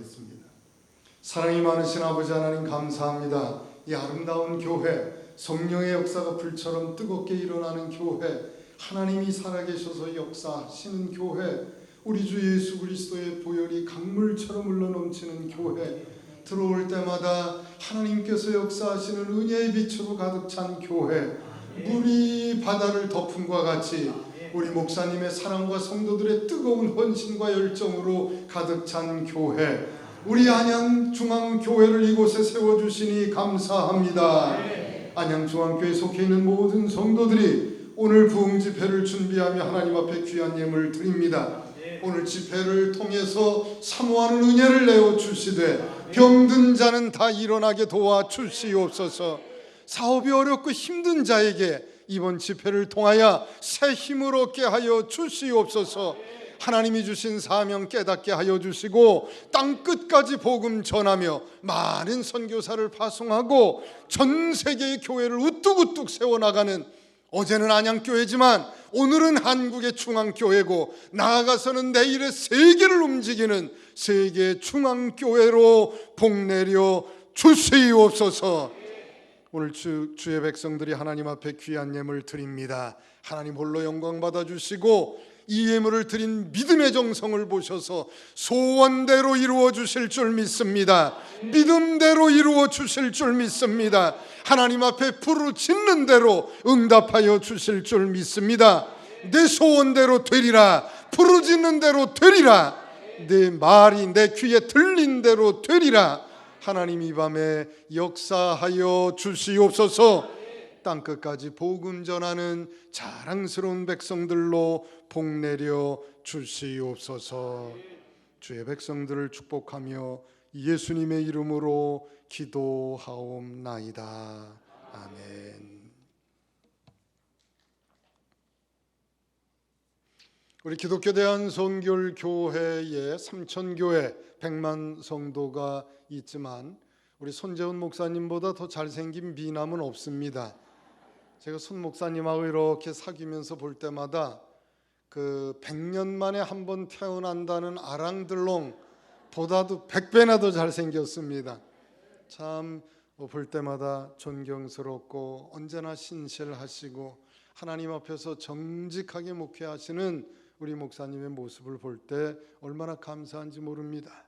기도하겠습니다. 사랑이 많으신 아버지 하나님 감사합니다. 이 아름다운 교회, 성령의 역사가 불처럼 뜨겁게 일어나는 교회, 하나님이 살아계셔서 역사하시는 교회, 우리 주 예수 그리스도의 보혈이 강물처럼 흘러넘치는 교회, 들어올 때마다 하나님께서 역사하시는 은혜의 빛으로 가득 찬 교회, 물이 바다를 덮음과 같이 우리 목사님의 사랑과 성도들의 뜨거운 헌신과 열정으로 가득 찬 교회, 우리 안양중앙교회를 이곳에 세워주시니 감사합니다. 안양중앙교회에 속해 있는 모든 성도들이 오늘 부흥집회를 준비하며 하나님 앞에 귀한 예물을 드립니다. 오늘 집회를 통해서 사모하는 은혜를 내어주시되 병든 자는 다 일어나게 도와주시옵소서. 사업이 어렵고 힘든 자에게 이번 집회를 통하여 새 힘을 얻게 하여 주시옵소서. 하나님이 주신 사명 깨닫게 하여 주시고 땅끝까지 복음 전하며 많은 선교사를 파송하고 전 세계의 교회를 우뚝우뚝 세워나가는, 어제는 안양교회지만 오늘은 한국의 중앙교회고 나아가서는 내일의 세계를 움직이는 세계 중앙교회로 복내려 주시옵소서. 오늘 주의 백성들이 하나님 앞에 귀한 예물 드립니다. 하나님 홀로 영광 받아주시고 이 예물을 드린 믿음의 정성을 보셔서 소원대로 이루어 주실 줄 믿습니다. 믿음대로 이루어 주실 줄 믿습니다. 하나님 앞에 부르짖는 대로 응답하여 주실 줄 믿습니다. 내 소원대로 되리라, 부르짖는 대로 되리라, 내 말이 내 귀에 들린 대로 되리라. 하나님 이 밤에 역사하여 주시옵소서. 땅끝까지 복음 전하는 자랑스러운 백성들로 복내려 주시옵소서. 주의 백성들을 축복하며 예수님의 이름으로 기도하옵나이다. 아멘. 우리 기독교 대한선교교회에 삼천교회 100만 성도가 있지만 우리 손재훈 목사님보다 더 잘생긴 미남은 없습니다. 제가 손 목사님하고 이렇게 사귀면서 볼 때마다 그 100년 만에 한 번 태어난다는 아랑들롱 보다도 100배나 더 잘생겼습니다. 참 볼 때마다 존경스럽고 언제나 신실하시고 하나님 앞에서 정직하게 목회하시는 우리 목사님의 모습을 볼 때 얼마나 감사한지 모릅니다.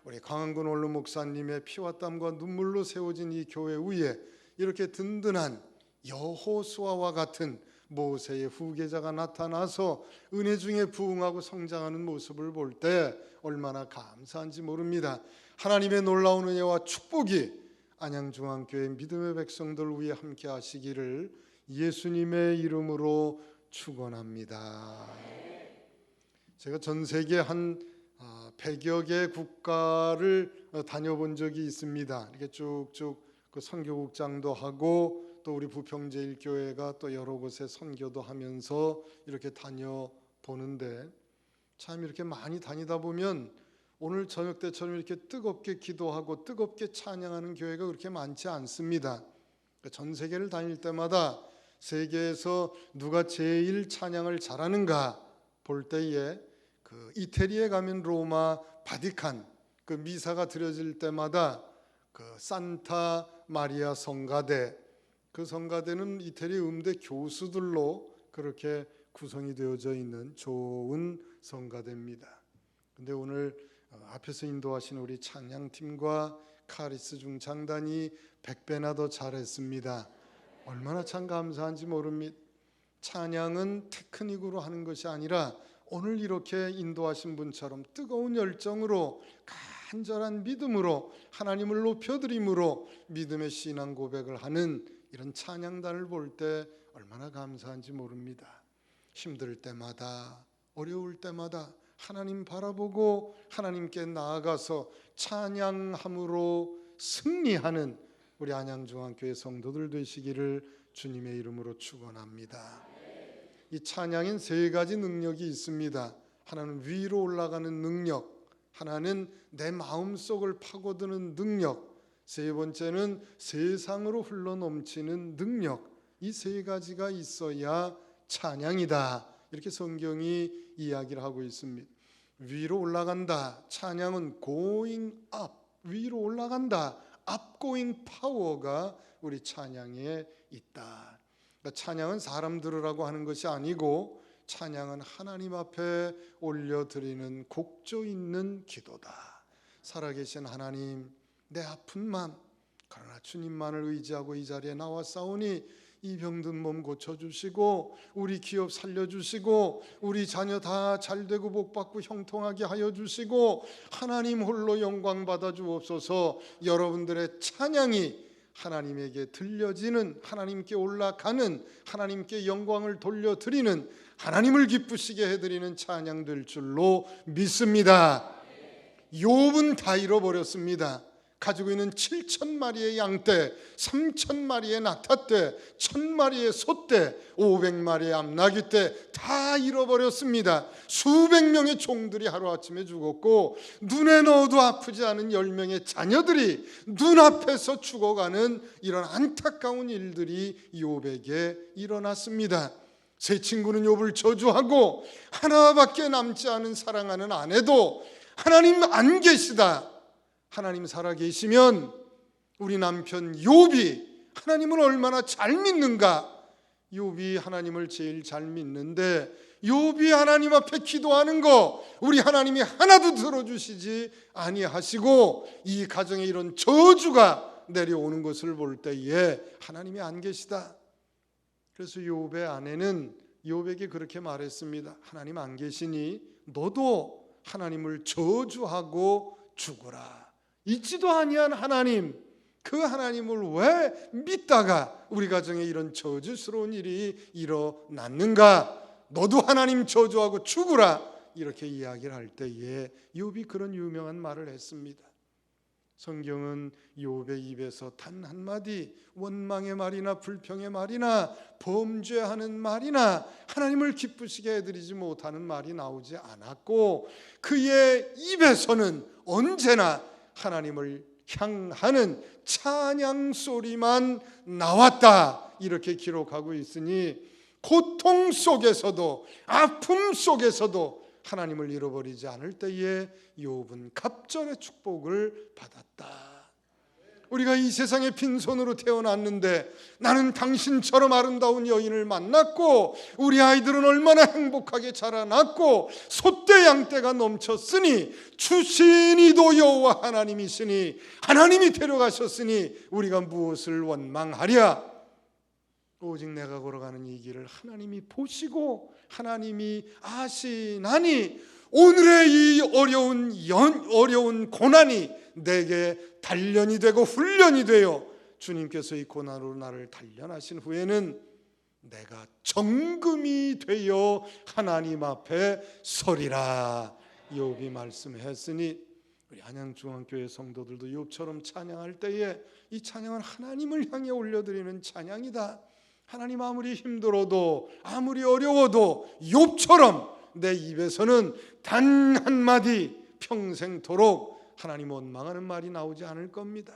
우리 강한근 원로 목사님의 피와 땀과 눈물로 세워진 이 교회 위에 이렇게 든든한 여호수아와 같은 모세의 후계자가 나타나서 은혜 중에 부흥하고 성장하는 모습을 볼 때 얼마나 감사한지 모릅니다. 하나님의 놀라운 은혜와 축복이 안양중앙교회 믿음의 백성들 위에 함께 하시기를 예수님의 이름으로 축원합니다. 제가 전 세계 한 100여 개 국가를 다녀본 적이 있습니다. 이렇게 쭉쭉 그 선교국장도 하고 또 우리 부평제일교회가 또 여러 곳에 선교도 하면서 이렇게 다녀보는데 참 이렇게 많이 다니다 보면 오늘 저녁 때처럼 이렇게 뜨겁게 기도하고 뜨겁게 찬양하는 교회가 그렇게 많지 않습니다. 전 세계를 다닐 때마다 세계에서 누가 제일 찬양을 잘하는가 볼 때에 그 이태리에 가면 로마 바티칸 그 미사가 드려질 때마다 그 산타 마리아 성가대, 그 성가대는 이태리 음대 교수들로 그렇게 구성이 되어져 있는 좋은 성가대입니다. 근데 오늘 앞에서 인도하신 우리 찬양팀과 카리스 중창단이 100배나 더 잘했습니다. 얼마나 참 감사한지 모릅니다. 찬양은 테크닉으로 하는 것이 아니라 오늘 이렇게 인도하신 분처럼 뜨거운 열정으로 간절한 믿음으로 하나님을 높여드림으로 믿음의 신앙 고백을 하는 이런 찬양단을 볼 때 얼마나 감사한지 모릅니다. 힘들 때마다 어려울 때마다 하나님 바라보고 하나님께 나아가서 찬양함으로 승리하는 우리 안양중앙교회 성도들 되시기를 주님의 이름으로 축원합니다. 이 찬양엔 세 가지 능력이 있습니다. 하나는 위로 올라가는 능력, 하나는 내 마음속을 파고드는 능력, 세 번째는 세상으로 흘러넘치는 능력. 이 세 가지가 있어야 찬양이다. 이렇게 성경이 이야기를 하고 있습니다. 위로 올라간다. 찬양은 going up, 위로 올라간다. upgoing 파워가 우리 찬양에 있다. 그러니까 찬양은 사람 들으라고 하는 것이 아니고 찬양은 하나님 앞에 올려드리는 곡조 있는 기도다. 살아계신 하나님, 내 아픈 마음, 그러나 주님만을 의지하고 이 자리에 나왔사오니 이 병든 몸 고쳐주시고 우리 기업 살려주시고 우리 자녀 다 잘되고 복받고 형통하게 하여 주시고 하나님 홀로 영광 받아 주옵소서. 여러분들의 찬양이 하나님에게 들려지는, 하나님께 올라가는, 하나님께 영광을 돌려드리는, 하나님을 기쁘시게 해드리는 찬양 될 줄로 믿습니다. 욥은 다 잃어버렸습니다. 가지고 있는 7,000마리의 양떼, 3,000마리의 낙타떼, 1,000마리의 소떼, 500마리의 암나귀떼 다 잃어버렸습니다. 수백 명의 종들이 하루아침에 죽었고 눈에 넣어도 아프지 않은 10명의 자녀들이 눈앞에서 죽어가는 이런 안타까운 일들이 욥에게 일어났습니다. 세 친구는 욥을 저주하고 하나밖에 남지 않은 사랑하는 아내도 하나님 안 계시다, 하나님 살아계시면 우리 남편 욥이 하나님을 얼마나 잘 믿는가. 욥이 하나님을 제일 잘 믿는데 욥이 하나님 앞에 기도하는 거 우리 하나님이 하나도 들어주시지 아니하시고 이 가정에 이런 저주가 내려오는 것을 볼 때에 하나님이 안 계시다. 그래서 욥의 아내는 욥에게 그렇게 말했습니다. 하나님 안 계시니 너도 하나님을 저주하고 죽어라. 있지도 아니한 하나님, 그 하나님을 왜 믿다가 우리 가정에 이런 저주스러운 일이 일어났는가? 너도 하나님 저주하고 죽으라. 이렇게 이야기를 할 때에 욥이 그런 유명한 말을 했습니다. 성경은 욥의 입에서 단 한마디 원망의 말이나 불평의 말이나 범죄하는 말이나 하나님을 기쁘시게 해드리지 못하는 말이 나오지 않았고 그의 입에서는 언제나 하나님을 향하는 찬양 소리만 나왔다. 이렇게 기록하고 있으니 고통 속에서도 아픔 속에서도 하나님을 잃어버리지 않을 때에 욥은 갑절의 축복을 받았다. 우리가 이 세상에 빈손으로 태어났는데 나는 당신처럼 아름다운 여인을 만났고 우리 아이들은 얼마나 행복하게 자라났고 소떼 양떼가 넘쳤으니 주신 이도 여호와 하나님이시니 하나님이 데려가셨으니 우리가 무엇을 원망하랴. 오직 내가 걸어가는 이 길을 하나님이 보시고 하나님이 아시나니 오늘의 이 어려운 고난이 내게 단련이 되고 훈련이 되어 주님께서 이 고난으로 나를 단련하신 후에는 내가 정금이 되어 하나님 앞에 서리라. 욥이 말씀했으니 우리 안양중앙교회 성도들도 욥처럼 찬양할 때에 이 찬양은 하나님을 향해 올려드리는 찬양이다. 하나님 아무리 힘들어도 아무리 어려워도 욥처럼 내 입에서는 단 한마디 평생토록 하나님 원망하는 말이 나오지 않을 겁니다.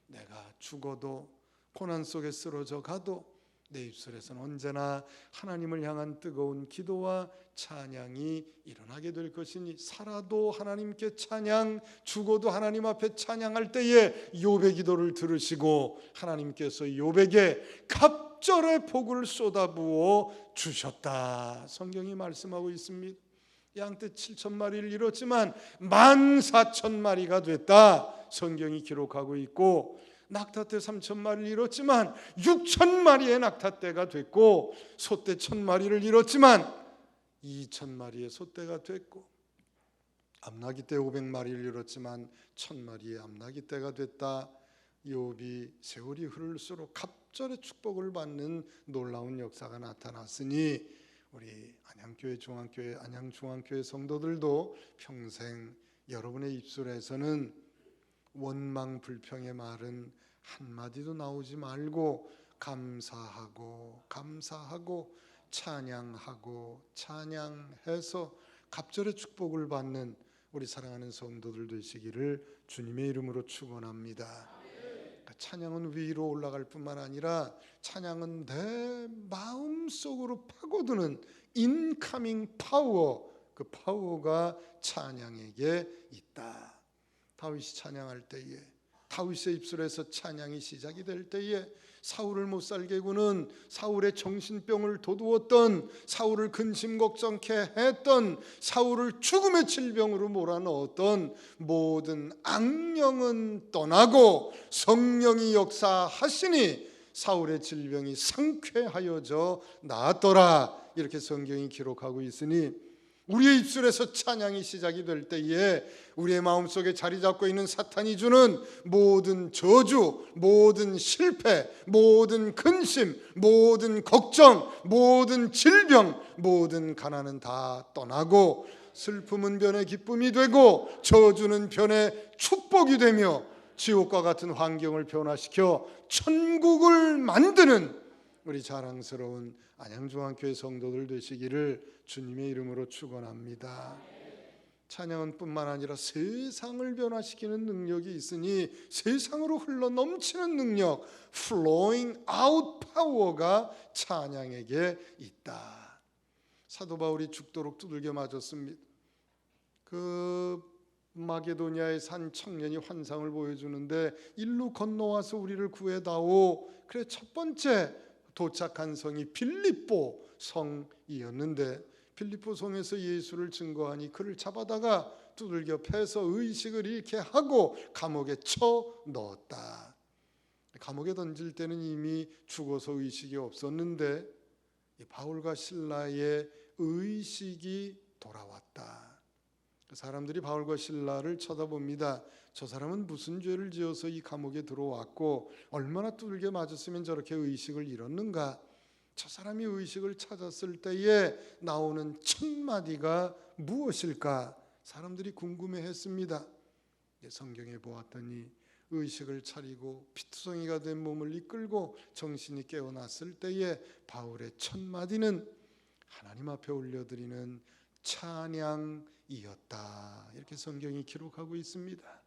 내가 죽어도 고난 속에 쓰러져 가도 내 입술에서는 언제나 하나님을 향한 뜨거운 기도와 찬양이 일어나게 될 것이니 살아도 하나님께 찬양, 죽어도 하나님 앞에 찬양할 때에 욥의 기도를 들으시고 하나님께서 욥에게 갑절의 복을 쏟아부어 주셨다. 성경이 말씀하고 있습니다. 양떼 7,000마리를 잃었지만 14,000마리가 됐다. 성경이 기록하고 있고 낙타떼 3,000마리를 잃었지만 6,000마리의 낙타떼가 됐고 소떼 1,000마리를 잃었지만 2,000마리의 소떼가 됐고 암나귀떼 500마리를 잃었지만 1,000마리의 암나귀떼가 됐다. 욥이 세월이 흐를수록 갑절의 축복을 받는 놀라운 역사가 나타났으니 우리 안양교회 중앙교회 안양중앙교회 성도들도 평생 여러분의 입술에서는 원망 불평의 말은 한마디도 나오지 말고 감사하고 찬양해서 갑절의 축복을 받는 우리 사랑하는 성도들 되시기를 주님의 이름으로 축원합니다. 찬양은 위로 올라갈 뿐만 아니라 찬양은 내 마음속으로 파고드는 인카밍 파워, 그 파워가 찬양에게 있다. 다윗이 찬양할 때에, 다윗의 입술에서 찬양이 시작이 될 때에 사울을 못 살게 구는, 사울의 정신병을 도두었던, 사울을 근심 걱정케 했던, 사울을 죽음의 질병으로 몰아넣었던 모든 악령은 떠나고 성령이 역사하시니 사울의 질병이 상쾌하여져 나았더라. 이렇게 성경이 기록하고 있으니 우리의 입술에서 찬양이 시작이 될 때에 우리의 마음속에 자리 잡고 있는 사탄이 주는 모든 저주, 모든 실패, 모든 근심, 모든 걱정, 모든 질병, 모든 가난은 다 떠나고 슬픔은 변해 기쁨이 되고 저주는 변해 축복이 되며 지옥과 같은 환경을 변화시켜 천국을 만드는 우리 자랑스러운 안양중앙교회 성도들 되시기를 주님의 이름으로 축원합니다. 찬양은 뿐만 아니라 세상을 변화시키는 능력이 있으니 세상으로 흘러 넘치는 능력, flowing out power가 찬양에게 있다. 사도 바울이 죽도록 두들겨 맞았습니다. 그 마게도니아의 산 청년이 환상을 보여주는데 일로 건너와서 우리를 구해다오. 그래 첫 번째 도착한 성이 빌립보 성이었는데 빌립보 성에서 예수를 증거하니 그를 잡아다가 두들겨 패서 의식을 잃게 하고 감옥에 쳐 넣었다. 감옥에 던질 때는 이미 죽어서 의식이 없었는데 바울과 실라의 의식이 돌아왔다. 사람들이 바울과 실라를 쳐다봅니다. 저 사람은 무슨 죄를 지어서 이 감옥에 들어왔고 얼마나 두들겨 맞았으면 저렇게 의식을 잃었는가. 저 사람이 의식을 찾았을 때에 나오는 첫 마디가 무엇일까? 사람들이 궁금해했습니다. 성경에 보았더니 의식을 차리고 피투성이가 된 몸을 이끌고 정신이 깨어났을 때에 바울의 첫 마디는 하나님 앞에 올려드리는 찬양이었다. 이렇게 성경이 기록하고 있습니다.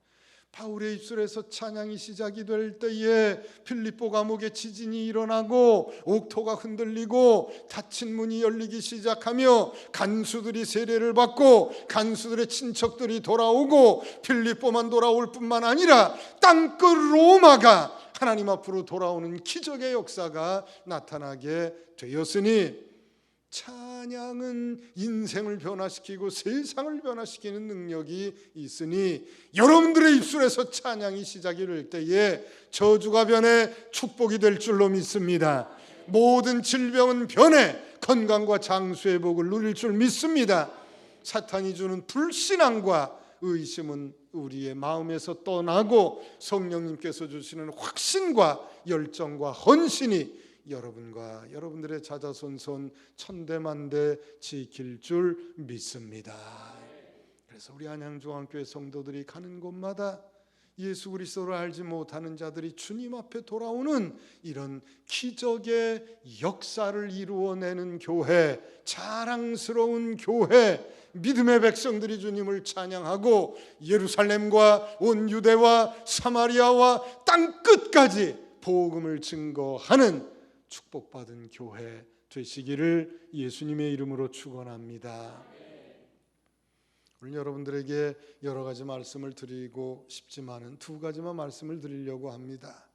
바울의 입술에서 찬양이 시작이 될 때에 빌립보 감옥에 지진이 일어나고 옥토가 흔들리고 닫힌 문이 열리기 시작하며 간수들이 세례를 받고 간수들의 친척들이 돌아오고 빌립보만 돌아올 뿐만 아니라 땅끝 로마가 하나님 앞으로 돌아오는 기적의 역사가 나타나게 되었으니 찬양은 인생을 변화시키고 세상을 변화시키는 능력이 있으니 여러분들의 입술에서 찬양이 시작이 될 때에 저주가 변해 축복이 될 줄로 믿습니다. 모든 질병은 변해 건강과 장수의 복을 누릴 줄 믿습니다. 사탄이 주는 불신앙과 의심은 우리의 마음에서 떠나고 성령님께서 주시는 확신과 열정과 헌신이 여러분과 여러분들의 자자손손 천대만대 지킬 줄 믿습니다. 그래서 우리 안양중앙교회 성도들이 가는 곳마다 예수 그리스도를 알지 못하는 자들이 주님 앞에 돌아오는 이런 기적의 역사를 이루어내는 교회, 자랑스러운 교회, 믿음의 백성들이 주님을 찬양하고 예루살렘과 온 유대와 사마리아와 땅끝까지 복음을 증거하는 축복받은 교회 되시기를 예수님의 이름으로 축원합니다. 오늘 여러분들에게 여러 가지 말씀을 드리고 싶지만은 두 가지만 말씀을 드리려고 합니다.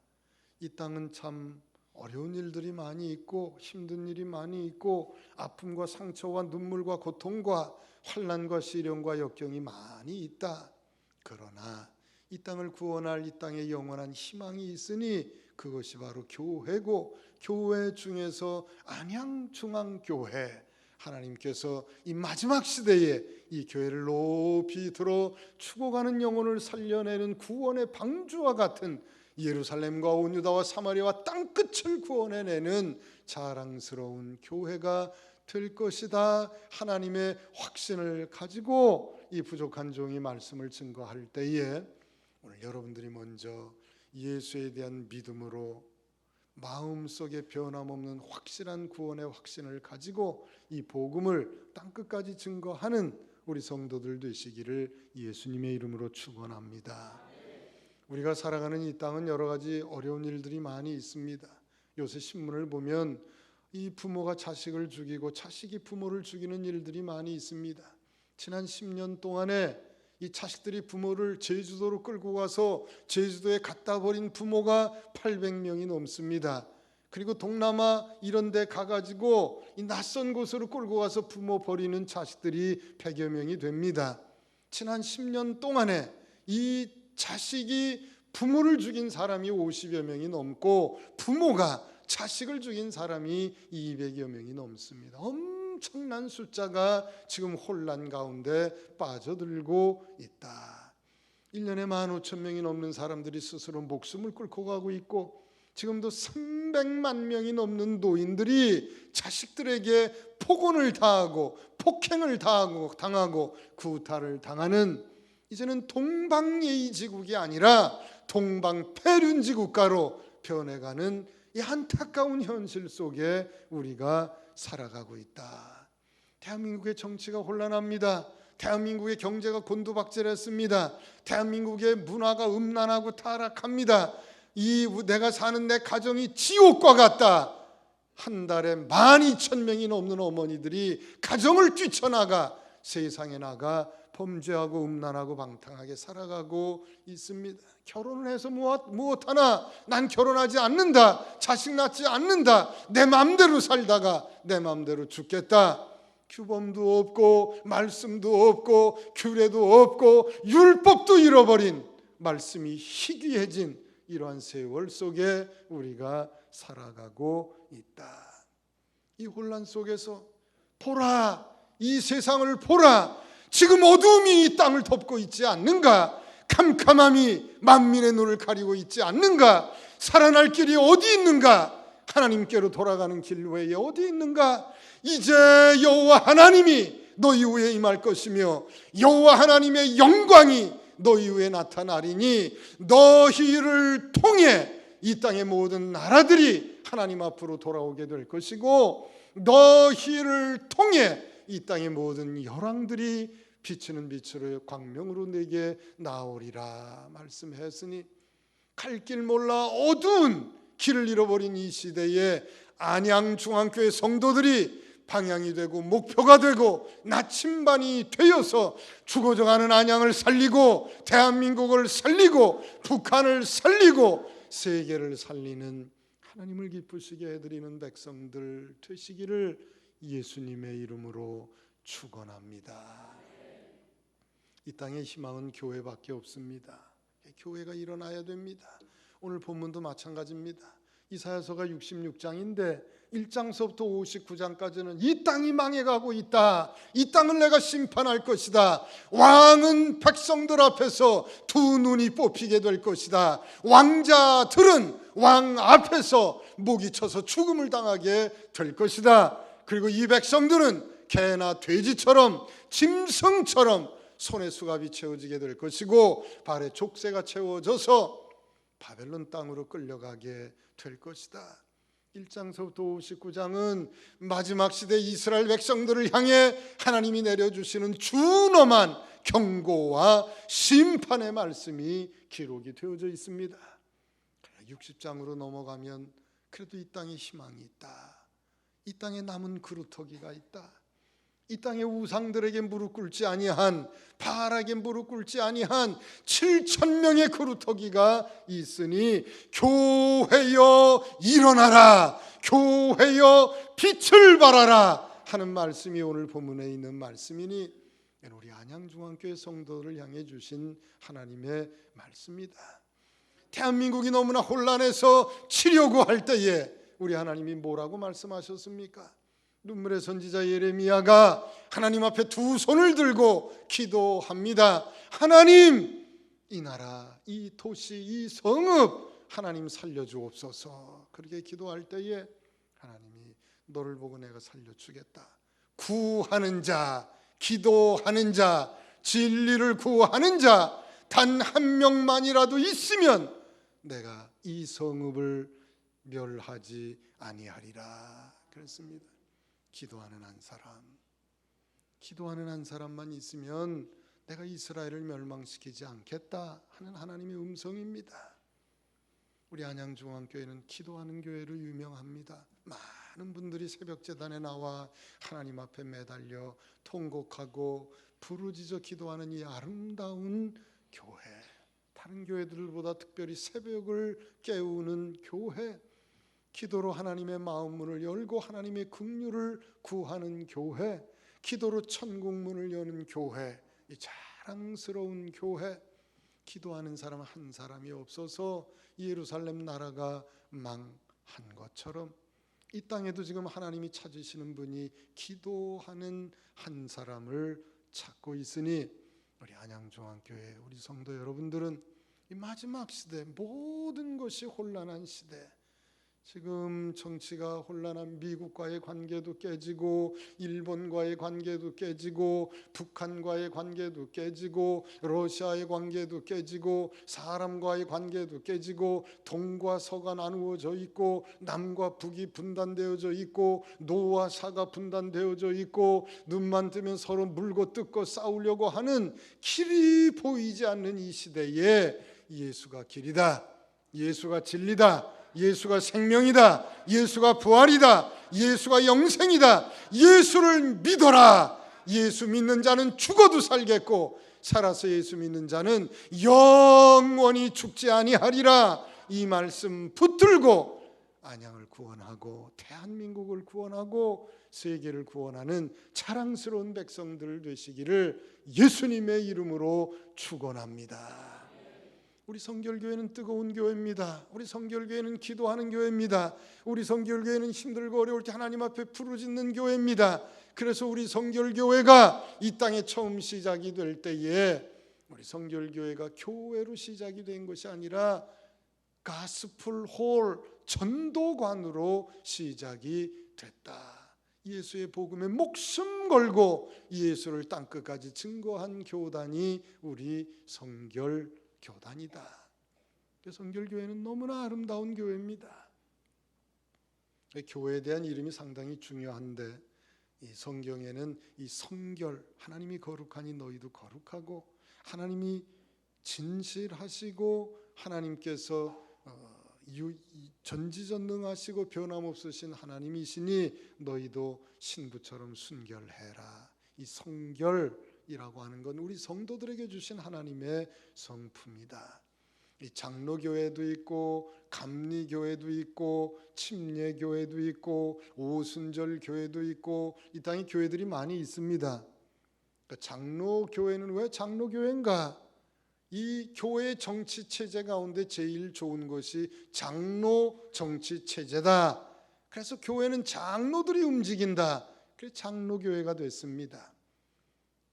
이 땅은 참 어려운 일들이 많이 있고 힘든 일이 많이 있고 아픔과 상처와 눈물과 고통과 환난과 시련과 역경이 많이 있다. 그러나 이 땅을 구원할 이 땅에 영원한 희망이 있으니 그것이 바로 교회고 교회 중에서 안양중앙교회 하나님께서 이 마지막 시대에 이 교회를 높이 들어 죽어가는 영혼을 살려내는 구원의 방주와 같은 예루살렘과 온 유다와 사마리아와 땅끝을 구원해내는 자랑스러운 교회가 될 것이다. 하나님의 확신을 가지고 이 부족한 종이 말씀을 증거할 때에 오늘 여러분들이 먼저 예수에 대한 믿음으로 마음속에 변함없는 확실한 구원의 확신을 가지고 이 복음을 땅끝까지 증거하는 우리 성도들 되시기를 예수님의 이름으로 축원합니다. 우리가 살아가는 이 땅은 여러 가지 어려운 일들이 많이 있습니다. 요새 신문을 보면 이 부모가 자식을 죽이고 자식이 부모를 죽이는 일들이 많이 있습니다. 지난 10년 동안에 이 자식들이 부모를 제주도로 끌고 가서 제주도에 갖다 버린 부모가 800명이 넘습니다. 그리고 동남아 이런 데 가가지고 이 낯선 곳으로 끌고 가서 부모 버리는 자식들이 100여 명이 됩니다. 지난 10년 동안에 이 자식이 부모를 죽인 사람이 50여 명이 넘고 부모가 자식을 죽인 사람이 200여 명이 넘습니다. 엄청난 숫자가 지금 혼란 가운데 빠져들고 있다. 1년에 15,000명이 넘는 사람들이 스스로 목숨을 끊고 가고 있고 지금도 300만 명이 넘는 노인들이 자식들에게 폭언을 당하고 폭행을 당하고 구타를 당하는 이제는 동방예의지국이 아니라 동방폐륜지 국가로 변해가는 이 안타까운 현실 속에 우리가 살아가고 있다. 대한민국의 정치가 혼란합니다. 대한민국의 경제가 곤두박질했습니다. 대한민국의 문화가 음란하고 타락합니다. 내가 사는 내 가정이 지옥과 같다. 한 달에 12,000명이 넘는 어머니들이 가정을 뛰쳐나가 세상에 나가 범죄하고 음란하고 방탕하게 살아가고 있습니다. 결혼을 해서 무엇하나 난 결혼하지 않는다. 자식 낳지 않는다. 내 마음대로 살다가 내 마음대로 죽겠다. 규범도 없고 말씀도 없고 규례도 없고 율법도 잃어버린 말씀이 희귀해진 이러한 세월 속에 우리가 살아가고 있다. 이 혼란 속에서 보라, 이 세상을 보라. 지금 어두움이 이 땅을 덮고 있지 않는가? 캄캄함이 만민의 눈을 가리고 있지 않는가? 살아날 길이 어디 있는가? 하나님께로 돌아가는 길 외에 어디 있는가? 이제 여호와 하나님이 너희 위에 임할 것이며 여호와 하나님의 영광이 너희 위에 나타나리니 너희를 통해 이 땅의 모든 나라들이 하나님 앞으로 돌아오게 될 것이고 너희를 통해 이 땅의 모든 열왕들이 비치는 빛으로 광명으로 내게 나오리라 말씀했으니 갈 길 몰라 어두운 길을 잃어버린 이 시대에 안양중앙교회 성도들이 방향이 되고 목표가 되고 나침반이 되어서 죽어져가는 안양을 살리고 대한민국을 살리고 북한을 살리고 세계를 살리는 하나님을 기쁘시게 해드리는 백성들 되시기를 예수님의 이름으로 축원합니다. 이 땅의 희망은 교회밖에 없습니다. 교회가 일어나야 됩니다. 오늘 본문도 마찬가지입니다. 이사야서가 66장인데 1장서부터 59장까지는 이 땅이 망해가고 있다. 이 땅을 내가 심판할 것이다. 왕은 백성들 앞에서 두 눈이 뽑히게 될 것이다. 왕자들은 왕 앞에서 목이 쳐서 죽음을 당하게 될 것이다. 그리고 이 백성들은 개나 돼지처럼 짐승처럼 손에 수갑이 채워지게 될 것이고 발에 족쇄가 채워져서 바벨론 땅으로 끌려가게 될 것이다. 1장서부터 59장은 마지막 시대 이스라엘 백성들을 향해 하나님이 내려주시는 준엄한 경고와 심판의 말씀이 기록이 되어져 있습니다. 60장으로 넘어가면 그래도 이 땅에 희망이 있다. 이 땅에 남은 그루터기가 있다. 이 땅의 우상들에게 무릎 꿇지 아니한 바알에게 무릎 꿇지 아니한 7,000명의 그루터기가 있으니 교회여 일어나라, 교회여 빛을 발하라 하는 말씀이 오늘 본문에 있는 말씀이니 우리 안양중앙교회 성도를 향해 주신 하나님의 말씀입니다. 대한민국이 너무나 혼란해서 치려고 할 때에 우리 하나님이 뭐라고 말씀하셨습니까? 눈물의 선지자 예레미야가 하나님 앞에 두 손을 들고 기도합니다. 하나님, 이 나라, 이 도시, 이 성읍 하나님 살려주옵소서. 그렇게 기도할 때에 하나님이 너를 보고 내가 살려주겠다. 구하는 자, 기도하는 자, 진리를 구하는 자 단 한 명만이라도 있으면 내가 이 성읍을 멸하지 아니하리라 그랬습니다. 기도하는 한 사람만 있으면 내가 이스라엘을 멸망시키지 않겠다 하는 하나님의 음성입니다. 우리 안양중앙교회는 기도하는 교회로 유명합니다. 많은 분들이 새벽 제단에 나와 하나님 앞에 매달려 통곡하고 부르짖어 기도하는 이 아름다운 교회, 다른 교회들보다 특별히 새벽을 깨우는 교회, 기도로 하나님의 마음 문을 열고 하나님의 긍휼을 구하는 교회, 기도로 천국 문을 여는 교회, 이 자랑스러운 교회, 기도하는 사람 한 사람이 없어서 예루살렘 나라가 망한 것처럼 이 땅에도 지금 하나님이 찾으시는 분이 기도하는 한 사람을 찾고 있으니, 우리 안양중앙교회 우리 성도 여러분들은 이 마지막 시대, 모든 것이 혼란한 시대, 지금 정치가 혼란한 미국과의 관계도 깨지고 일본과의 관계도 깨지고 북한과의 관계도 깨지고 러시아의 관계도 깨지고 사람과의 관계도 깨지고 동과 서가 나누어져 있고 남과 북이 분단되어져 있고 노와 사가 분단되어져 있고 눈만 뜨면 서로 물고 뜯고 싸우려고 하는 길이 보이지 않는 이 시대에 예수가 길이다, 예수가 진리다, 예수가 생명이다, 예수가 부활이다, 예수가 영생이다, 예수를 믿어라. 예수 믿는 자는 죽어도 살겠고 살아서 예수 믿는 자는 영원히 죽지 아니하리라. 이 말씀 붙들고 안양을 구원하고 대한민국을 구원하고 세계를 구원하는 자랑스러운 백성들 되시기를 예수님의 이름으로 축원합니다. 우리 성결교회는 뜨거운 교회입니다. 우리 성결교회는 기도하는 교회입니다. 우리 성결교회는 힘들고 어려울 때 하나님 앞에 부르짖는 교회입니다. 그래서 우리 성결교회가 이 땅에 처음 시작이 될 때에 우리 성결교회가 교회로 시작이 된 것이 아니라 가스풀 홀 전도관으로 시작이 됐다. 예수의 복음에 목숨 걸고 예수를 땅끝까지 증거한 교단이 우리 성결 교단이다. 성결교회는 너무나 아름다운 교회입니다. 교회에 대한 이름이 상당히 중요한데 이 성경에는 이 성결, 하나님이 거룩하니 너희도 거룩하고 하나님이 진실하시고 하나님께서 전지전능하시고 변함없으신 하나님이시니 너희도 신부처럼 순결해라. 이 성결이라고 하는 건 우리 성도들에게 주신 하나님의 성품이다. 이 장로교회도 있고 감리교회도 있고 침례교회도 있고 오순절교회도 있고 이 땅에 교회들이 많이 있습니다. 장로교회는 왜 장로교회인가? 이 교회 정치 체제 가운데 제일 좋은 것이 장로 정치 체제다. 그래서 교회는 장로들이 움직인다. 그래서 장로교회가 됐습니다.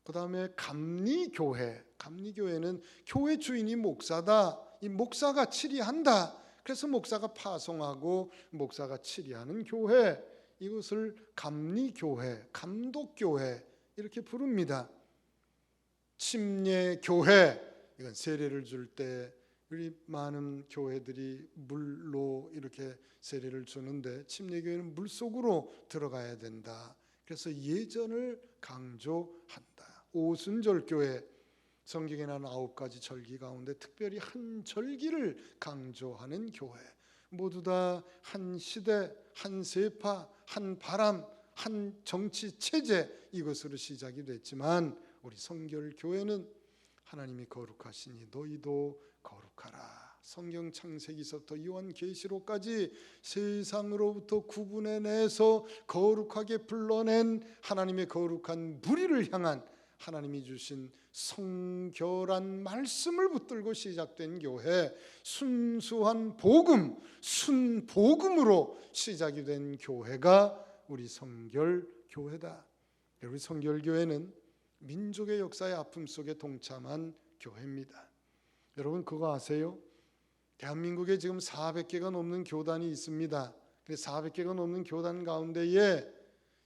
그 다음에 감리교회, 감리교회는 교회 주인이 목사다. 이 목사가 치리한다. 그래서 목사가 파송하고 목사가 치리하는 교회, 이것을 감리교회, 감독교회 이렇게 부릅니다. 침례교회, 이건 세례를 줄 때 우리 많은 교회들이 물로 이렇게 세례를 주는데 침례교회는 물속으로 들어가야 된다. 그래서 예전을 강조한다. 오순절교회, 성경에 나온 9가지 절기 가운데 특별히 한 절기를 강조하는 교회, 모두 다 한 시대, 한 세파, 한 바람, 한 정치 체제, 이것으로 시작이 됐지만 우리 성결교회는 하나님이 거룩하시니 너희도 거룩하라. 성경 창세기서부터 요한계시록까지 세상으로부터 구분해내서 거룩하게 불러낸 하나님의 거룩한 무리를 향한 하나님이 주신 성결한 말씀을 붙들고 시작된 교회, 순수한 복음, 순복음으로 시작이 된 교회가 우리 성결교회다. 우리 성결교회는 민족의 역사의 아픔 속에 동참한 교회입니다. 여러분 그거 아세요? 대한민국에 지금 400개가 넘는 교단이 있습니다. 400개가 넘는 교단 가운데에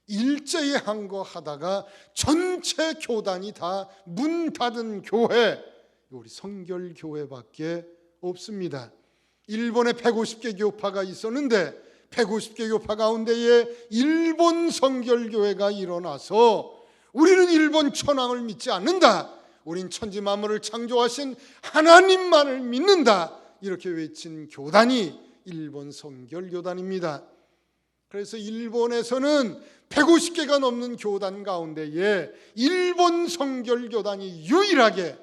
일제히 한 거 하다가 전체 교단이 다 문 닫은 교회, 우리 성결교회밖에 없습니다. 일본에 150개 교파가 있었는데 150개 교파 가운데에 일본 성결교회가 일어나서 우리는 일본 천황을 믿지 않는다. 우린 천지 만물을 창조하신 하나님만을 믿는다. 이렇게 외친 교단이 일본 성결교단입니다. 그래서 일본에서는 150개가 넘는 교단 가운데에 일본 성결교단이 유일하게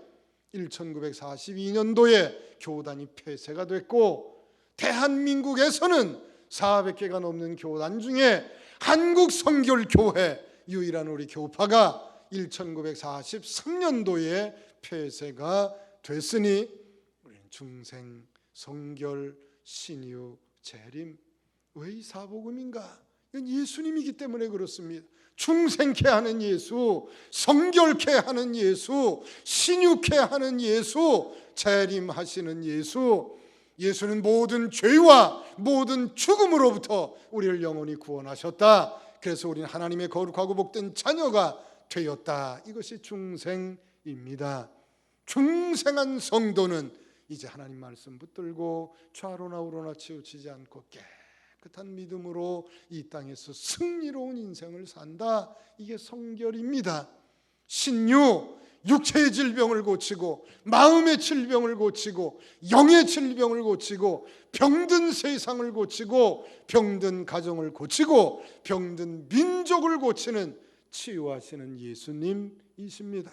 1942년도에 교단이 폐쇄가 됐고, 대한민국에서는 400개가 넘는 교단 중에 한국 성결교회 유일한 우리 교파가 1943년도에 폐쇄가 됐으니, 우리는 중생, 성결, 신유, 재림, 왜 이 사복음인가? 이건 예수님이기 때문에 그렇습니다. 중생케 하는 예수, 성결케 하는 예수, 신유케 하는 예수, 재림하시는 예수. 예수는 모든 죄와 모든 죽음으로부터 우리를 영원히 구원하셨다. 그래서 우리는 하나님의 거룩하고 복된 자녀가 되었다. 이것이 중생입니다. 중생한 성도는 이제 하나님 말씀 붙들고 좌로나 우로나 치우치지 않고 깨끗한 믿음으로 이 땅에서 승리로운 인생을 산다. 이게 성결입니다. 신유, 육체의 질병을 고치고 마음의 질병을 고치고 영의 질병을 고치고 병든 세상을 고치고 병든 가정을 고치고 병든 민족을 고치는 치유하시는 예수님이십니다.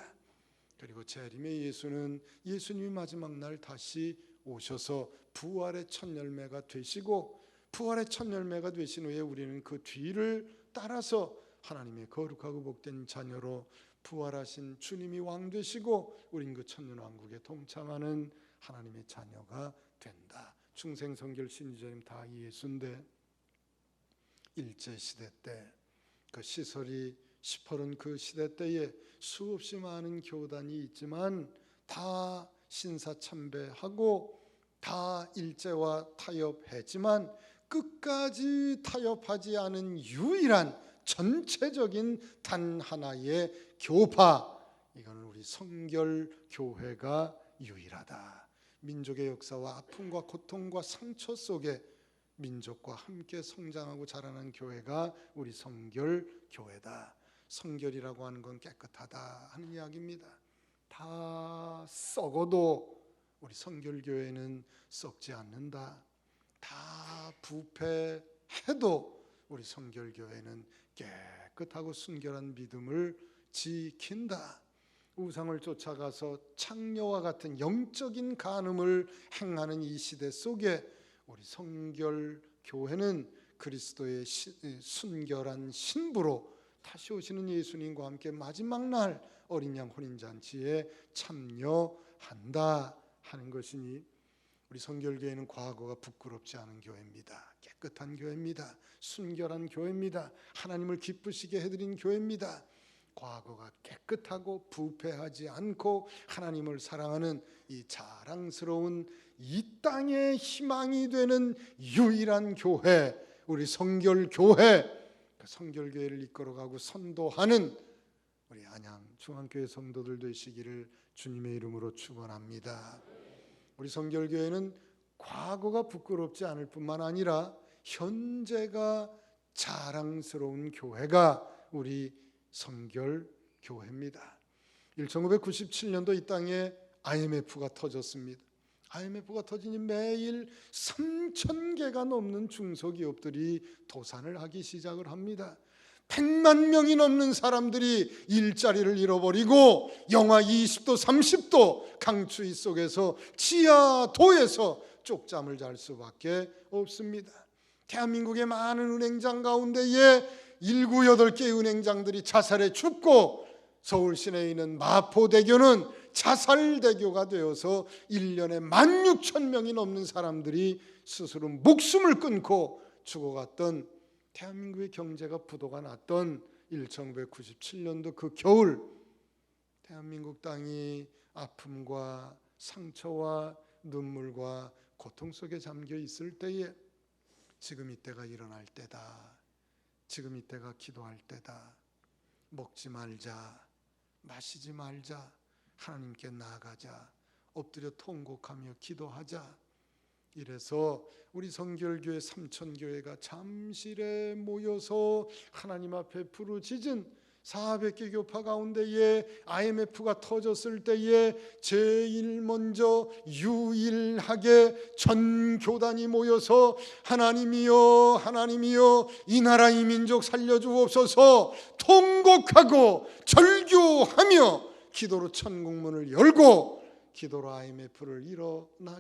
그리고 재림의 예수는 예수님이 마지막 날 다시 오셔서 부활의 첫 열매가 되시고, 부활의 첫 열매가 되신 후에 우리는 그 뒤를 따라서 하나님의 거룩하고 복된 자녀로 부활하신 주님이 왕 되시고 우린 그 천년왕국에 동참하는 하나님의 자녀가 된다. 중생, 성결, 신유, 재림 다 예수인데, 일제시대 때 그 시설이 시퍼런 그 시대 때에 수없이 많은 교단이 있지만 다 신사참배하고 다 일제와 타협했지만 끝까지 타협하지 않은 유일한 전체적인 단 하나의 교파, 이건 우리 성결교회가 유일하다. 민족의 역사와 아픔과 고통과 상처 속에 민족과 함께 성장하고 자라는 교회가 우리 성결교회다. 성결이라고 하는 건 깨끗하다 하는 이야기입니다. 다 썩어도 우리 성결교회는 썩지 않는다. 다 부패해도 우리 성결교회는 깨끗하고 순결한 믿음을 지킨다. 우상을 쫓아가서 창녀와 같은 영적인 간음을 행하는 이 시대 속에 우리 성결교회는 그리스도의 순결한 신부로 다시 오시는 예수님과 함께 마지막 날 어린 양 혼인잔치에 참여한다 하는 것이니, 우리 성결교회는 과거가 부끄럽지 않은 교회입니다. 깨끗한 교회입니다. 순결한 교회입니다. 하나님을 기쁘시게 해드린 교회입니다. 과거가 깨끗하고 부패하지 않고 하나님을 사랑하는 이 자랑스러운 이 땅의 희망이 되는 유일한 교회, 우리 성결교회, 그 성결교회를 이끌어가고 선도하는 우리 안양 중앙교회 성도들 되시기를 주님의 이름으로 축원합니다. 우리 성결교회는 과거가 부끄럽지 않을 뿐만 아니라 현재가 자랑스러운 교회가 우리 성결교회입니다. 1997년도 이 땅에 IMF가 터졌습니다. IMF가 터지니 매일 3,000개가 넘는 중소기업들이 도산을 하기 시작을 합니다. 100만 명이 넘는 사람들이 일자리를 잃어버리고 영하 20도 30도 강추위 속에서 지하도에서 쪽잠을 잘 수밖에 없습니다. 대한민국의 많은 은행장 가운데에 7, 8개 은행장들이 자살에 죽고, 서울 시내에 있는 마포대교는 자살대교가 되어서 1년에 16,000명이 넘는 사람들이 스스로 목숨을 끊고 죽어갔던, 대한민국의 경제가 부도가 났던 1997년도 그 겨울, 대한민국 땅이 아픔과 상처와 눈물과 고통 속에 잠겨 있을 때에 지금 이때가 일어날 때다. 지금 이때가 기도할 때다. 먹지 말자, 마시지 말자, 하나님께 나아가자, 엎드려 통곡하며 기도하자. 이래서 우리 성결교회 삼천교회가 잠실에 모여서 하나님 앞에 부르짖은 400개 교파 가운데에 IMF가 터졌을 때에 제일 먼저 유일하게 전 교단이 모여서 하나님이여 하나님이여 이 나라 이 민족 살려주옵소서 통곡하고 절규하며 기도로 천국문을 열고 기도로 IMF를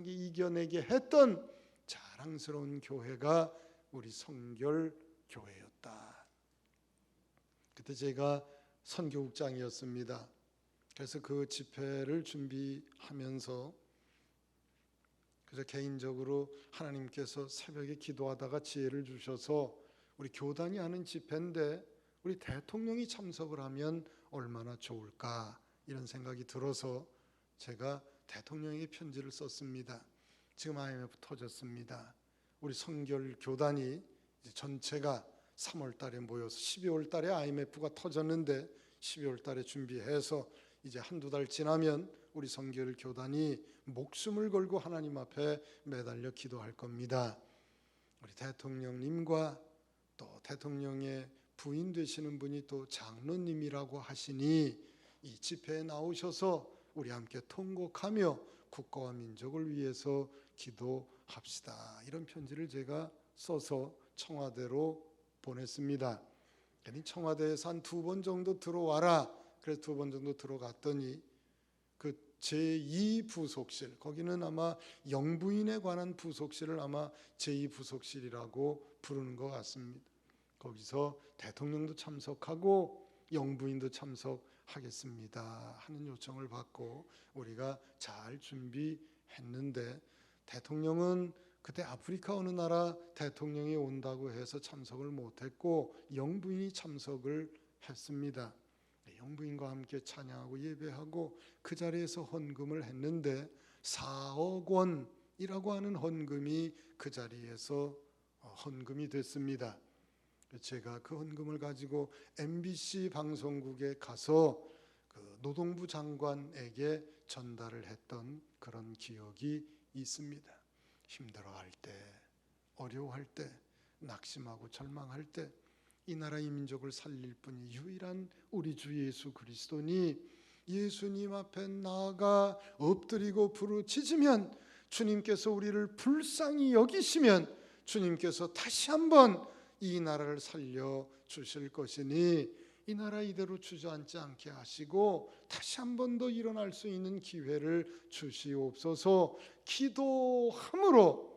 이겨내게 했던 자랑스러운 교회가 우리 성결교회였다. 그때 제가 선교국장이었습니다. 그래서 그 집회를 준비하면서 그래서 개인적으로 하나님께서 새벽에 기도하다가 지혜를 주셔서 우리 교단이 하는 집회인데 우리 대통령이 참석을 하면 얼마나 좋을까 이런 생각이 들어서 제가 대통령에게 편지를 썼습니다. 지금 IMF 터졌습니다. 우리 성결교단이 이제 전체가 3월 달에 모여서 12월 달에 IMF가 터졌는데 12월 달에 준비해서 이제 한두 달 지나면 우리 성결교단이 목숨을 걸고 하나님 앞에 매달려 기도할 겁니다. 우리 대통령님과 또 대통령의 부인 되시는 분이 또 장로님이라고 하시니 이 집회에 나오셔서 우리 함께 통곡하며 국가와 민족을 위해서 기도합시다. 이런 편지를 제가 써서 청와대로 보냈습니다. 청와대에서 한 2번 정도 들어와라. 그래서 2번 정도 들어갔더니 그 제2부속실, 거기는 아마 영부인에 관한 부속실을 아마 제2부속실이라고 부르는 것 같습니다. 거기서 대통령도 참석하고 영부인도 참석하겠습니다 하는 요청을 받고 우리가 잘 준비했는데 대통령은 그때 아프리카 어느 나라 대통령이 온다고 해서 참석을 못했고 영부인이 참석을 했습니다. 영부인과 함께 찬양하고 예배하고 그 자리에서 헌금을 했는데 4억 원이라고 하는 헌금이 그 자리에서 헌금이 됐습니다. 제가 그 헌금을 가지고 MBC 방송국에 가서 그 노동부 장관에게 전달을 했던 그런 기억이 있습니다. 힘들어할 때, 어려워할 때, 낙심하고 절망할 때 이 나라 이 민족을 살릴 분이 유일한 우리 주 예수 그리스도니 예수님 앞에 나아가 엎드리고 부르짖으면 주님께서 우리를 불쌍히 여기시면 주님께서 다시 한번 이 나라를 살려 주실 것이니 이 나라 이대로 주저앉지 않게 하시고 다시 한 번 더 일어날 수 있는 기회를 주시옵소서. 기도함으로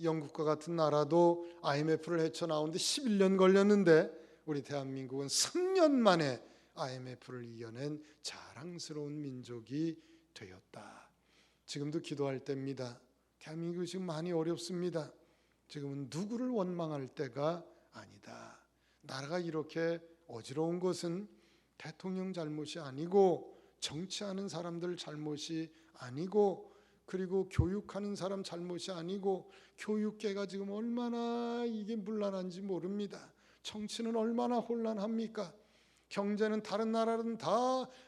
영국과 같은 나라도 IMF를 헤쳐나오는데 11년 걸렸는데 우리 대한민국은 3년 만에 IMF를 이겨낸 자랑스러운 민족이 되었다. 지금도 기도할 때입니다. 대한민국이 지금 많이 어렵습니다. 지금은 누구를 원망할 때가 아니다. 나라가 이렇게 어지러운 것은 대통령 잘못이 아니고 정치하는 사람들 잘못이 아니고 그리고 교육하는 사람 잘못이 아니고 교육계가 지금 얼마나 이게 문란한지 모릅니다. 정치는 얼마나 혼란합니까? 경제는 다른 나라는 다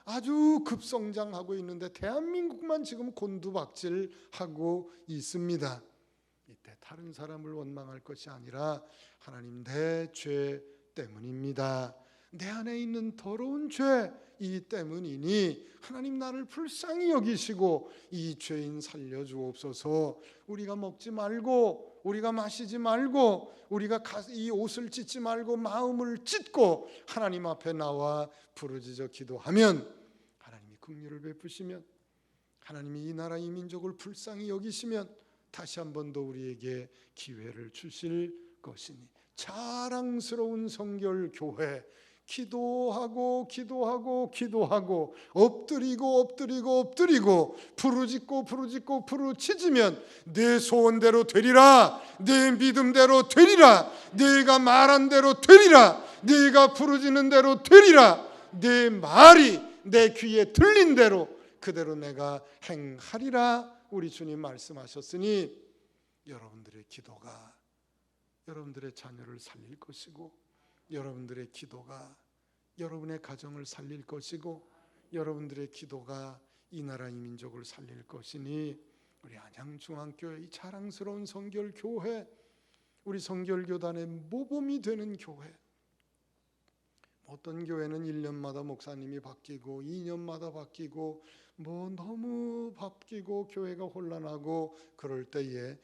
아주 급성장하고 있는데 대한민국만 지금 곤두박질하고 있습니다. 이때 다른 사람을 원망할 것이 아니라 하나님 내 죄 때문입니다. 내 안에 있는 더러운 죄 이 때문이니 하나님 나를 불쌍히 여기시고 이 죄인 살려주옵소서. 우리가 먹지 말고 우리가 마시지 말고 우리가 이 옷을 찢지 말고 마음을 찢고 하나님 앞에 나와 부르짖어 기도하면 하나님이 긍휼을 베푸시면 하나님이 이 나라 이 민족을 불쌍히 여기시면 다시 한 번 더 우리에게 기회를 주실 것이니 자랑스러운 성결교회 기도하고 기도하고 기도하고 엎드리고 부르짖고 부르짖으면 내 소원대로 되리라. 내 믿음대로 되리라. 내가 말한 대로 되리라. 내가 부르짖는 대로 되리라. 내 말이 내 귀에 들린 대로 그대로 내가 행하리라. 우리 주님 말씀하셨으니 여러분들의 기도가 여러분들의 자녀를 살릴 것이고 여러분들의 기도가 여러분의 가정을 살릴 것이고 여러분들의 기도가 이 나라 이 민족을 살릴 것이니 우리 안양중앙교회 이 자랑스러운 성결교회 우리 성결교단의 모범이 되는 교회 어떤 교회는 1년마다 목사님이 바뀌고 2년마다 바뀌고 너무 바뀌고 교회가 혼란하고 그럴 때에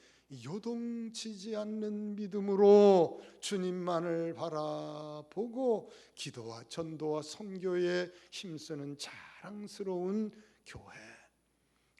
요동치지 않는 믿음으로 주님만을 바라보고 기도와 전도와 선교에 힘쓰는 자랑스러운 교회.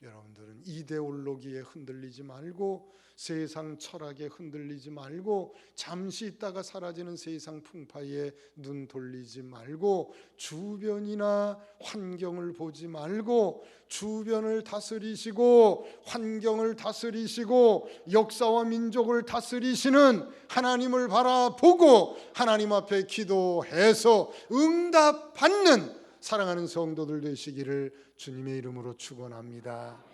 여러분들은 이데올로기에 흔들리지 말고 세상 철학에 흔들리지 말고 잠시 있다가 사라지는 세상 풍파에 눈 돌리지 말고 주변이나 환경을 보지 말고 주변을 다스리시고 환경을 다스리시고 역사와 민족을 다스리시는 하나님을 바라보고 하나님 앞에 기도해서 응답받는 사랑하는 성도들 되시기를 주님의 이름으로 축원합니다.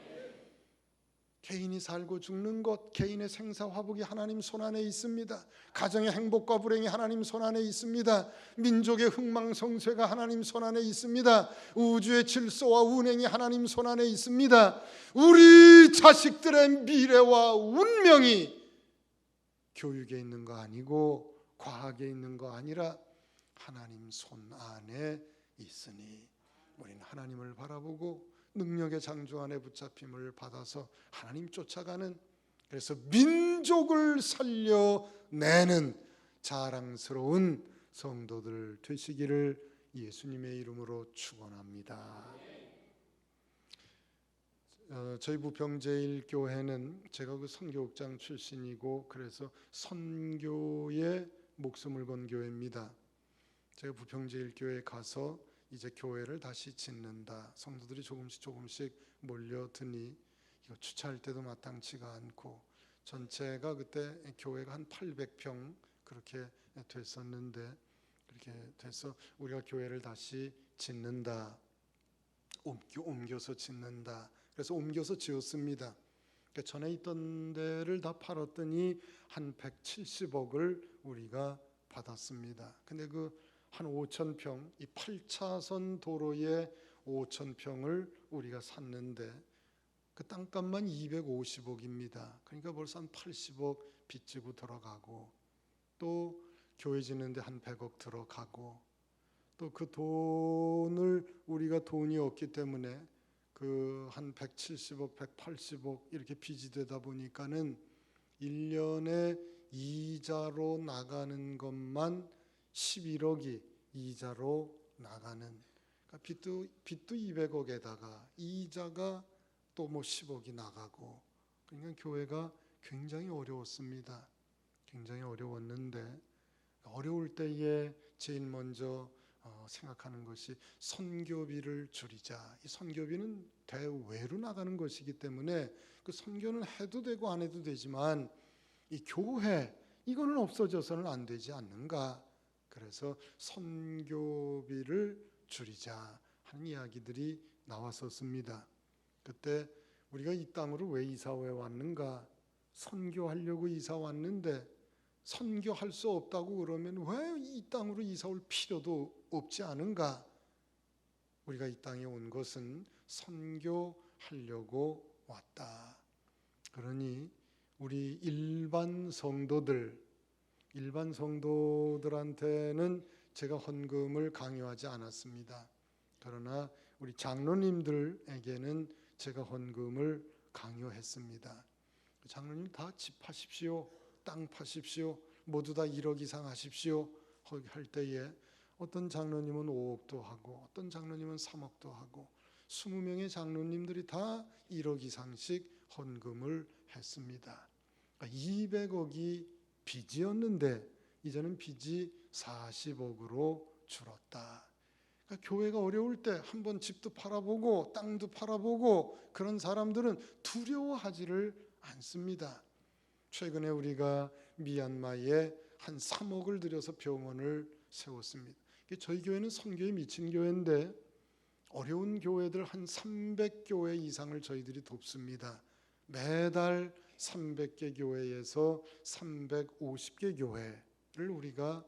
개인이 살고 죽는 것, 개인의 생사화복이 하나님 손안에 있습니다. 가정의 행복과 불행이 하나님 손안에 있습니다. 민족의 흥망성쇠가 하나님 손안에 있습니다. 우주의 질서와 운행이 하나님 손안에 있습니다. 우리 자식들의 미래와 운명이 교육에 있는 거 아니고 과학에 있는 거 아니라 하나님 손안에 있으니 우리는 하나님을 바라보고 능력의 창조 안에 붙잡힘을 받아서 하나님 쫓아가는, 그래서 민족을 살려내는 자랑스러운 성도들 되시기를 예수님의 이름으로 축원합니다. 저희 부평제일교회는 제가 그 선교국장 출신이고 그래서 선교에 목숨을 건 교회입니다. 제가 부평제일교회에 가서 이제 교회를 다시 짓는다. 성도들이 조금씩 몰려드니 이거 주차할 때도 마땅치가 않고 전체가 그때 교회가 한 800평 그렇게 됐었는데 그렇게 돼서 우리가 교회를 다시 짓는다. 옮겨서 짓는다. 그래서 옮겨서 지었습니다. 그러니까 전에 있던 데를 다 팔았더니 한 170억을 우리가 받았습니다. 근데 그 한 5,000평, 이 8차선 도로에 5,000평을 우리가 샀는데 그 땅값만 250억입니다. 그러니까 벌써 한 80억 빚지고 들어가고 또 교회 짓는데 한 100억 들어가고 또 그 돈을 우리가 돈이 없기 때문에 그 한 170억, 180억 이렇게 빚이 되다 보니까는 1년에 이자로 나가는 것만 11억이 이자로 나가는, 그러니까 빚도 200억에다가 이자가 또 10억이 나가고, 그러니까 교회가 굉장히 어려웠습니다. 굉장히 어려웠는데 어려울 때에 제일 먼저 생각하는 것이 선교비를 줄이자. 이 선교비는 대외로 나가는 것이기 때문에 그 선교는 해도 되고 안 해도 되지만 이 교회 이거는 없어져서는 안 되지 않는가. 그래서 선교비를 줄이자 하는 이야기들이 나왔었습니다. 그때 우리가 이 땅으로 왜 이사해 왔는가? 선교하려고 이사 왔는데 선교할 수 없다고 그러면 왜 이 땅으로 이사 올 필요도 없지 않은가? 우리가 이 땅에 온 것은 선교하려고 왔다. 그러니 우리 일반 성도들한테는 제가 헌금을 강요하지 않았습니다. 그러나 우리 장로님들에게는 제가 헌금을 강요했습니다. 장로님 다 집 파십시오, 땅 파십시오, 모두 다 1억 이상 하십시오 할 때에 어떤 장로님은 5억도 하고 어떤 장로님은 3억도 하고 20명의 장로님들이 다 1억 이상씩 헌금을 했습니다. 200억이 빚이었는데 이제는 빚이 40억으로 줄었다. 그러니까 교회가 어려울 때 한번 집도 팔아보고 땅도 팔아보고 그런 사람들은 두려워하지를 않습니다. 최근에 우리가 미얀마에 한 3억을 들여서 병원을 세웠습니다. 저희 교회는 선교에 미친 교회인데 어려운 교회들 한 300교회 이상을 저희들이 돕습니다. 매달 300개 교회에서 350개 교회를 우리가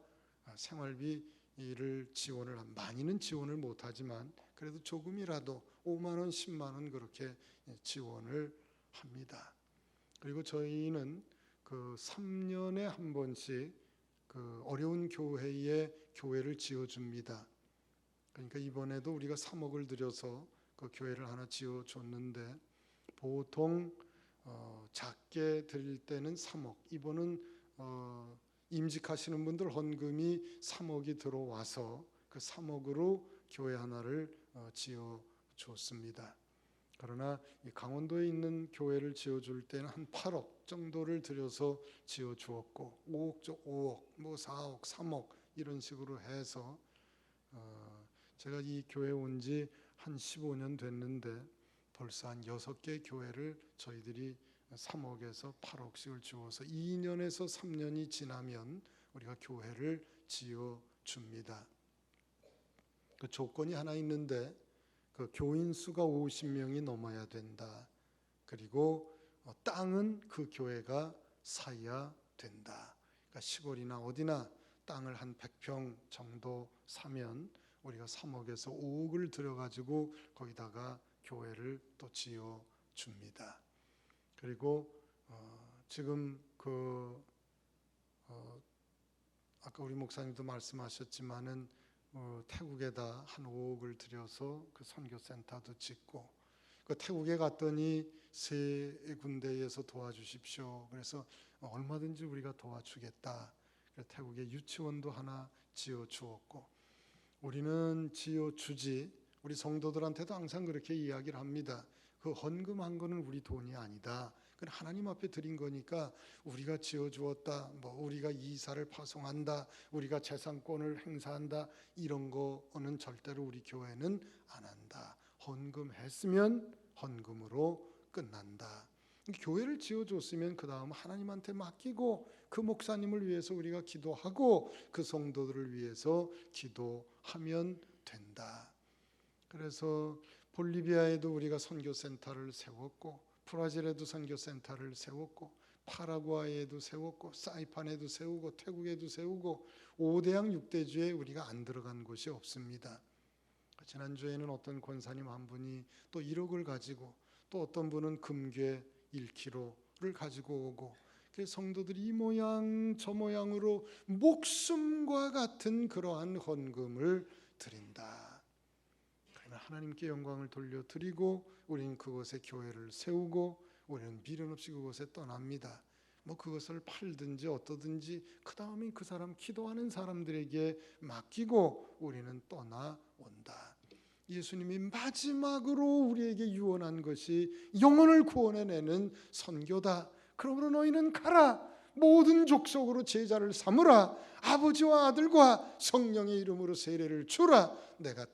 생활비를 지원을 많이는 지원을 못하지만 그래도 조금이라도 5만 원, 10만 원 그렇게 지원을 합니다. 그리고 저희는 그 3년에 한 번씩 그 어려운 교회에 교회를 지어줍니다. 그러니까 이번에도 우리가 3억을 들여서 그 교회를 하나 지어줬는데 보통 작게 드릴 때는 3억. 이번은 임직하시는 분들 헌금이 3억이 들어와서 그 3억으로 교회 하나를 지어줬습니다. 그러나 이 강원도에 있는 교회를 지어줄 때는 한 8억 정도를 들여서 지어주었고 5억, 뭐 4억, 3억 이런 식으로 해서 제가 이 교회 온 지 한 15년 됐는데 벌써 한 6개 교회를 저희들이 3억에서 8억씩을 주어서 2년에서 3년이 지나면 우리가 교회를 지어줍니다. 그 조건이 하나 있는데 그 교인 수가 50명이 넘어야 된다. 그리고 땅은 그 교회가 사야 된다. 그러니까 시골이나 어디나 땅을 한 100평 정도 사면 우리가 3억에서 5억을 들여가지고 거기다가 교회를 또 지어 줍니다. 그리고 지금 아까 우리 목사님도 말씀하셨지만은 태국에다 한 5억을 들여서 그 선교센터도 짓고 그 태국에 갔더니 세 군데에서 도와주십시오. 그래서 얼마든지 우리가 도와주겠다. 그래서 태국에 유치원도 하나 지어 주었고 우리는 지어 주지 우리 성도들한테도 항상 그렇게 이야기를 합니다. 그 헌금한 거는 우리 돈이 아니다. 그건 하나님 앞에 드린 거니까 우리가 지어주었다, 뭐 우리가 이사를 파송한다, 우리가 재산권을 행사한다 이런 거는 절대로 우리 교회는 안 한다. 헌금했으면 헌금으로 끝난다. 교회를 지어줬으면 그 다음 하나님한테 맡기고 그 목사님을 위해서 우리가 기도하고 그 성도들을 위해서 기도하면 된다. 그래서 볼리비아에도 우리가 선교센터를 세웠고 브라질에도 선교센터를 세웠고 파라과이에도 세웠고 사이판에도 세우고 태국에도 세우고 5대양 6대주에 우리가 안 들어간 곳이 없습니다. 지난주에는 어떤 권사님 한 분이 또 1억을 가지고 또 어떤 분은 금괴 1kg를 가지고 오고 성도들이 이 모양 저 모양으로 목숨과 같은 그러한 헌금을 드린다. 그러면 하나님께 영광을 돌려드리고 우리는 그곳에 교회를 세우고 우리는 미련 없이 그곳에 떠납니다. 뭐 그것을 팔든지 어떠든지 그 다음에 그 사람 기도하는 사람들에게 맡기고 우리는 떠나온다. 예수님이 마지막으로 우리에게 유언한 것이 영혼을 구원해내는 선교다. 그러므로 너희는 가라. 모든 족속으로 제자를 삼으라. 아버지와 아들과 성령의 이름으로 세례를 주라. 내가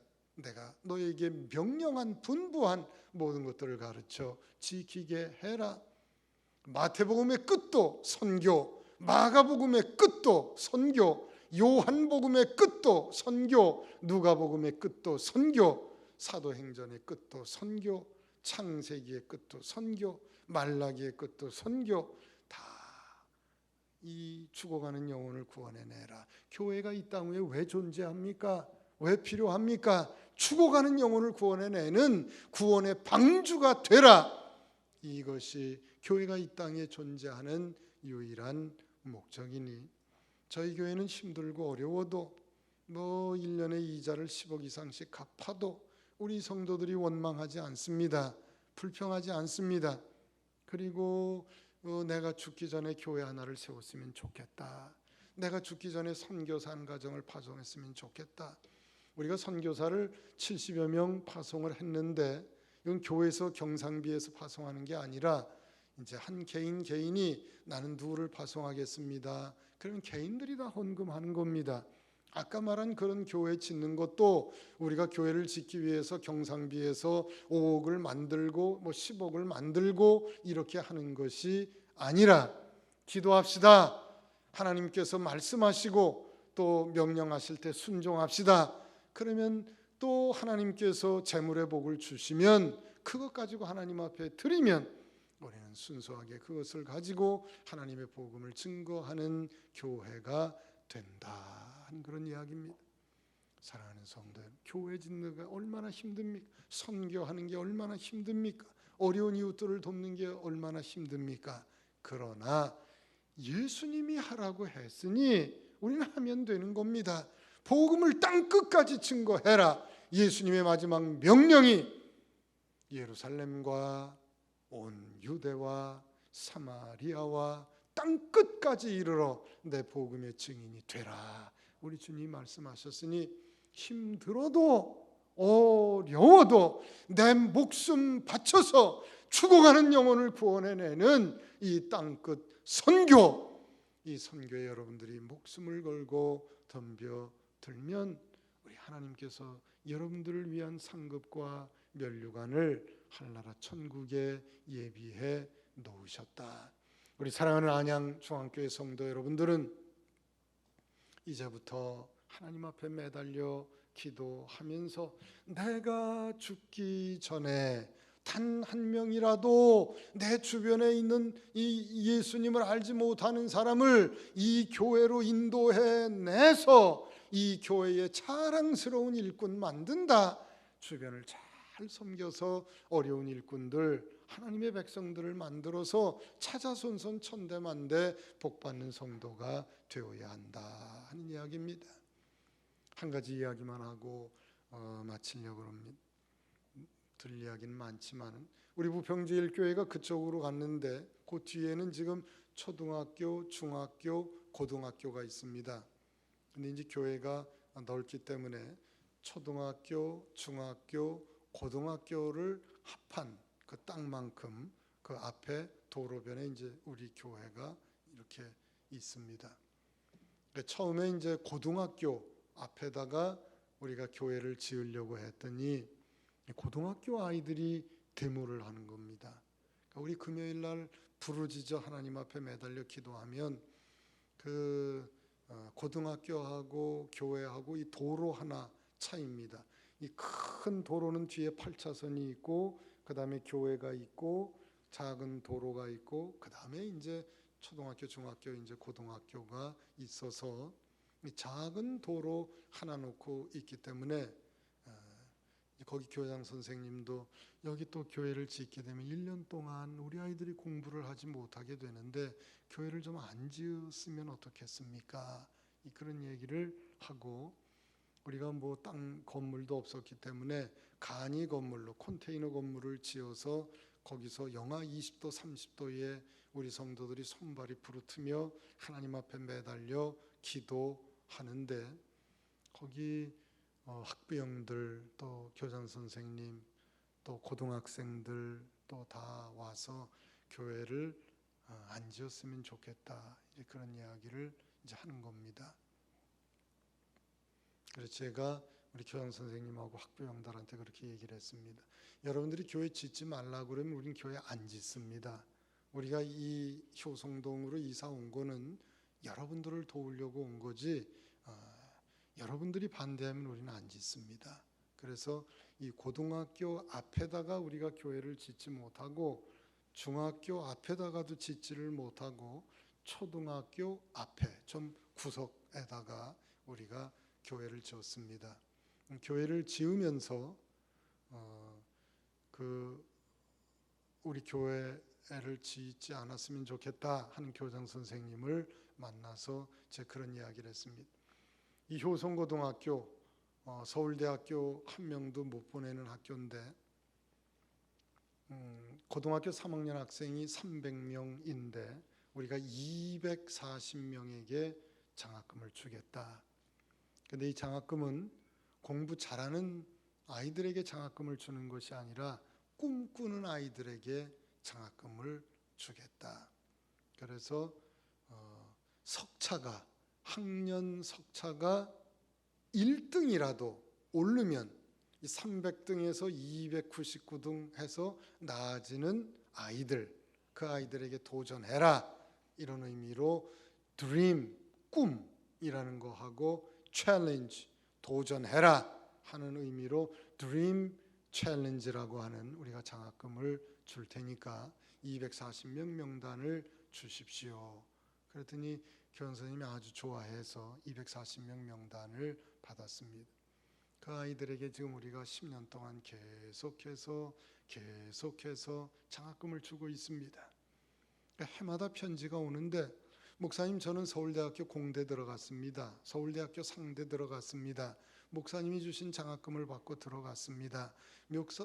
너에게 명령한 분부한 모든 것들을 가르쳐 지키게 해라. 마태복음의 끝도 선교, 마가복음의 끝도 선교, 요한복음의 끝도 선교, 누가복음의 끝도 선교, 사도행전의 끝도 선교, 창세기의 끝도 선교, 말라기의 끝도 선교. 다 이 죽어가는 영혼을 구원해내라. 교회가 이 땅 위에 왜 존재합니까? 왜 필요합니까? 죽어가는 영혼을 구원해내는 구원의 방주가 되라. 이것이 교회가 이 땅에 존재하는 유일한 목적이니 저희 교회는 힘들고 어려워도 뭐 1년에 이자를 10억 이상씩 갚아도 우리 성도들이 원망하지 않습니다. 불평하지 않습니다. 그리고 내가 죽기 전에 교회 하나를 세웠으면 좋겠다. 내가 죽기 전에 선교사 한 가정을 파송했으면 좋겠다. 우리가 선교사를 70여 명 파송을 했는데 이건 교회에서 경상비에서 파송하는 게 아니라 이제 한 개인이 나는 누구를 파송하겠습니다. 그러면 개인들이 다 헌금하는 겁니다. 아까 말한 그런 교회 짓는 것도 우리가 교회를 짓기 위해서 경상비에서 5억을 만들고 뭐 10억을 만들고 이렇게 하는 것이 아니라 기도합시다. 하나님께서 말씀하시고 또 명령하실 때 순종합시다. 그러면 또 하나님께서 재물의 복을 주시면 그것 가지고 하나님 앞에 드리면 우리는 순수하게 그것을 가지고 하나님의 복음을 증거하는 교회가 된다 하는 그런 이야기입니다. 사랑하는 성도 여러분, 교회 짓는 게 얼마나 힘듭니까? 선교하는 게 얼마나 힘듭니까? 어려운 이웃들을 돕는 게 얼마나 힘듭니까? 그러나 예수님이 하라고 했으니 우리는 하면 되는 겁니다. 복음을 땅 끝까지 증거해라. 예수님의 마지막 명령이 예루살렘과 온 유대와 사마리아와 땅 끝까지 이르러 내 복음의 증인이 되라. 우리 주님 말씀하셨으니 힘들어도 어려워도 내 목숨 바쳐서 죽어가는 영혼을 구원해내는 이 땅끝 선교, 이 선교에 여러분들이 목숨을 걸고 덤벼들면 우리 하나님께서 여러분들을 위한 상급과 면류관을 하늘나라 천국에 예비해 놓으셨다. 우리 사랑하는 안양 중앙교회 성도 여러분들은 이제부터 하나님 앞에 매달려 기도하면서 내가 죽기 전에 단 한 명이라도 내 주변에 있는 이 예수님을 알지 못하는 사람을 이 교회로 인도해 내서 이 교회의 자랑스러운 일꾼 만든다. 주변을 잘 섬겨서 어려운 일꾼들, 하나님의 백성들을 만들어서 차자손손 천대만대 복받는 성도가 되어야 한다 하는 이야기입니다. 한 가지 이야기만 하고 마치려고 합니다. 들 이야기는 많지만 우리 부평제일교회가 그쪽으로 갔는데 그 뒤에는 지금 초등학교, 중학교, 고등학교가 있습니다. 근데 이제 교회가 넓기 때문에 초등학교, 중학교, 고등학교를 합한 그 땅만큼 그 앞에 도로변에 이제 우리 교회가 이렇게 있습니다. 처음에 이제 고등학교 앞에다가 우리가 교회를 지으려고 했더니 고등학교 아이들이 데모를 하는 겁니다. 그러니까 우리 금요일 날 부르짖어 하나님 앞에 매달려 기도하면 그 고등학교하고 교회하고 이 도로 하나 차이입니다. 이 큰 도로는 뒤에 8차선이 있고 그 다음에 교회가 있고 작은 도로가 있고 그 다음에 이제 초등학교, 중학교, 이제 고등학교가 있어서 이 작은 도로 하나 놓고 있기 때문에 거기 교장 선생님도 여기 또 교회를 짓게 되면 1년 동안 우리 아이들이 공부를 하지 못하게 되는데 교회를 좀 안 지었으면 어떻겠습니까? 그런 얘기를 하고 우리가 뭐 땅 건물도 없었기 때문에 간이 건물로 컨테이너 건물을 지어서 거기서 영하 20도 30도에 우리 성도들이 손발이 부르트며 하나님 앞에 매달려 기도하는데 거기 학부형들 또 교장 선생님 또 고등학생들 또 다 와서 교회를 안 지었으면 좋겠다 그런 이야기를 이제 하는 겁니다. 그래서 제가 우리 교장 선생님하고 학부형들한테 그렇게 얘기를 했습니다. 여러분들이 교회 짓지 말라고 그러면 우리는 교회 안 짓습니다. 우리가 이 효성동으로 이사 온 거는 여러분들을 도우려고 온 거지 여러분들이 반대하면 우리는 안 짓습니다. 그래서 이 고등학교 앞에다가 우리가 교회를 짓지 못하고 중학교 앞에다가도 짓지를 못하고 초등학교 앞에 좀 구석에다가 우리가 교회를 지었습니다. 교회를 지으면서 우리 교회를 짓지 않았으면 좋겠다 하는 교장 선생님을 만나서 제가 그런 이야기를 했습니다. 이 효성고등학교 서울대학교 한 명도 못 보내는 학교인데 고등학교 3학년 학생이 300명인데 우리가 240명에게 장학금을 주겠다. 근데 이 장학금은 공부 잘하는 아이들에게 장학금을 주는 것이 아니라 꿈꾸는 아이들에게 장학금을 주겠다. 그래서 석차가 학년 석차가 1등이라도 오르면 300등에서 299등 해서 나아지는 아이들, 그 아이들에게 도전해라 이런 의미로 드림, 꿈이라는 거하고 챌린지, 도전해라 하는 의미로 드림 챌린지라고 하는 우리가 장학금을 줄 테니까 240명 명단을 주십시오. 그랬더니 교장 선생님이 아주 좋아해서 240명 명단을 받았습니다. 그 아이들에게 지금 우리가 10년 동안 계속해서 장학금을 주고 있습니다. 해마다 편지가 오는데 목사님, 저는 서울대학교 공대 들어갔습니다. 서울대학교 상대 들어갔습니다. 목사님이 주신 장학금을 받고 들어갔습니다.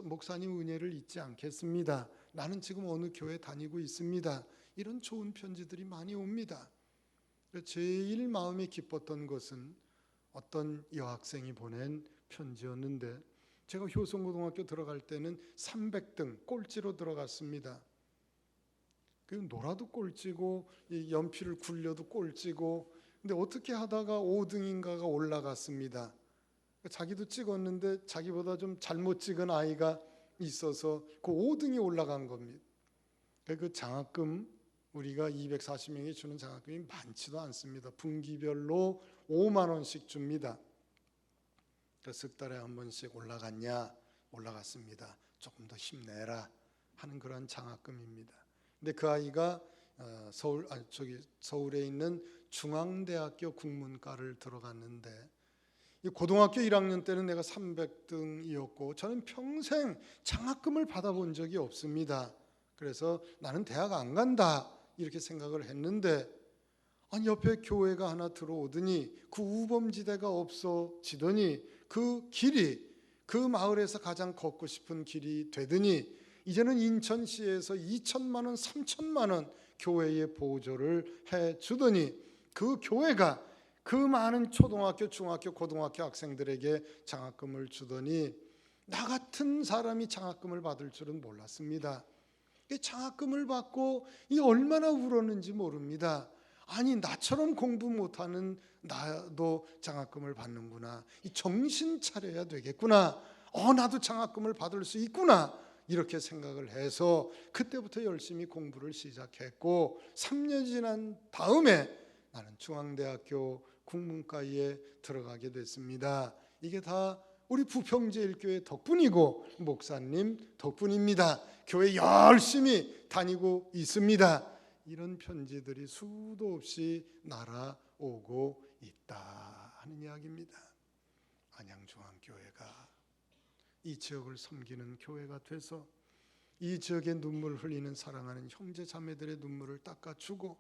목사님 은혜를 잊지 않겠습니다. 나는 지금 어느 교회 다니고 있습니다. 이런 좋은 편지들이 많이 옵니다. 제일 마음이 기뻤던 것은 어떤 여학생이 보낸 편지였는데, 제가 효성고등학교 들어갈 때는 300등 꼴찌로 들어갔습니다. 놀아도 꼴찌고 연필을 굴려도 꼴찌고, 근데 어떻게 하다가 5등인가가 올라갔습니다. 자기도 찍었는데 자기보다 좀 잘못 찍은 아이가 있어서 그 5등이 올라간 겁니다. 그 장학금, 우리가 240명이 주는 장학금이 많지도 않습니다. 분기별로 5만 원씩 줍니다. 석 달에 한 번씩 올라갔냐? 올라갔습니다. 조금 더 힘내라 하는 그런 장학금입니다. 근데 그 아이가 서울에 있는 중앙대학교 국문과를 들어갔는데, 고등학교 1학년 때는 내가 300등이었고 저는 평생 장학금을 받아본 적이 없습니다. 그래서 나는 대학 안 간다 이렇게 생각을 했는데, 아니 옆에 교회가 하나 들어오더니 그 우범지대가 없어지더니 그 길이, 그 마을에서 가장 걷고 싶은 길이 되더니 이제는 인천시에서 2천만 원, 3천만 원 교회에 보조를 해주더니 그 교회가 그 많은 초등학교, 중학교, 고등학교 학생들에게 장학금을 주더니 나 같은 사람이 장학금을 받을 줄은 몰랐습니다. 장학금을 받고 이 얼마나 울었는지 모릅니다. 아니, 나처럼 공부 못하는 나도 장학금을 받는구나. 이 정신 차려야 되겠구나. 나도 장학금을 받을 수 있구나. 이렇게 생각을 해서 그때부터 열심히 공부를 시작했고, 3년 지난 다음에 나는 중앙대학교 국문과에 들어가게 됐습니다. 이게 다 우리 부평제일교회 덕분이고 목사님 덕분입니다. 교회 열심히 다니고 있습니다. 이런 편지들이 수도 없이 날아오고 있다 하는 이야기입니다. 안양중앙교회가 이 지역을 섬기는 교회가 돼서 이 지역에 눈물 흘리는 사랑하는 형제 자매들의 눈물을 닦아주고,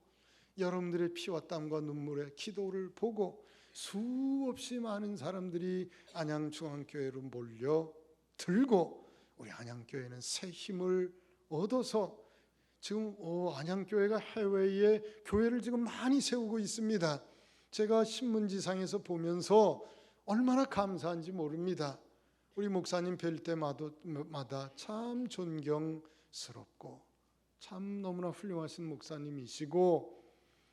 여러분들의 피와 땀과 눈물의 기도를 보고 수없이 많은 사람들이 안양중앙교회로 몰려들고, 우리 안양교회는 새 힘을 얻어서 지금 안양교회가 해외에 교회를 지금 많이 세우고 있습니다. 제가 신문지상에서 보면서 얼마나 감사한지 모릅니다. 우리 목사님 뵐 때마다 참 존경스럽고 참 너무나 훌륭하신 목사님이시고,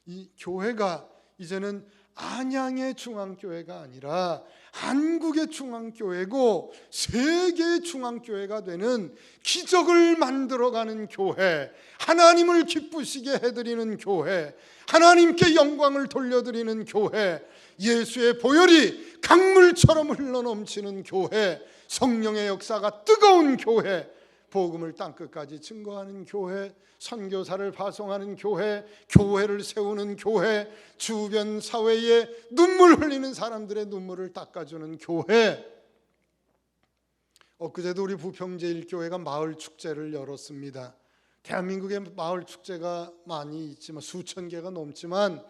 이 교회가 이제는 안양의 중앙교회가 아니라 한국의 중앙교회고 세계의 중앙교회가 되는 기적을 만들어가는 교회, 하나님을 기쁘시게 해드리는 교회, 하나님께 영광을 돌려드리는 교회, 예수의 보혈이 강물처럼 흘러넘치는 교회, 성령의 역사가 뜨거운 교회, 복음을 땅끝까지 증거하는 교회, 선교사를 파송하는 교회, 교회를 세우는 교회, 주변 사회에 눈물 흘리는 사람들의 눈물을 닦아주는 교회. 엊그제도 우리 부평제일교회가 마을 축제를 열었습니다. 대한민국에 마을 축제가 많이 있지만 수천 개가 넘지만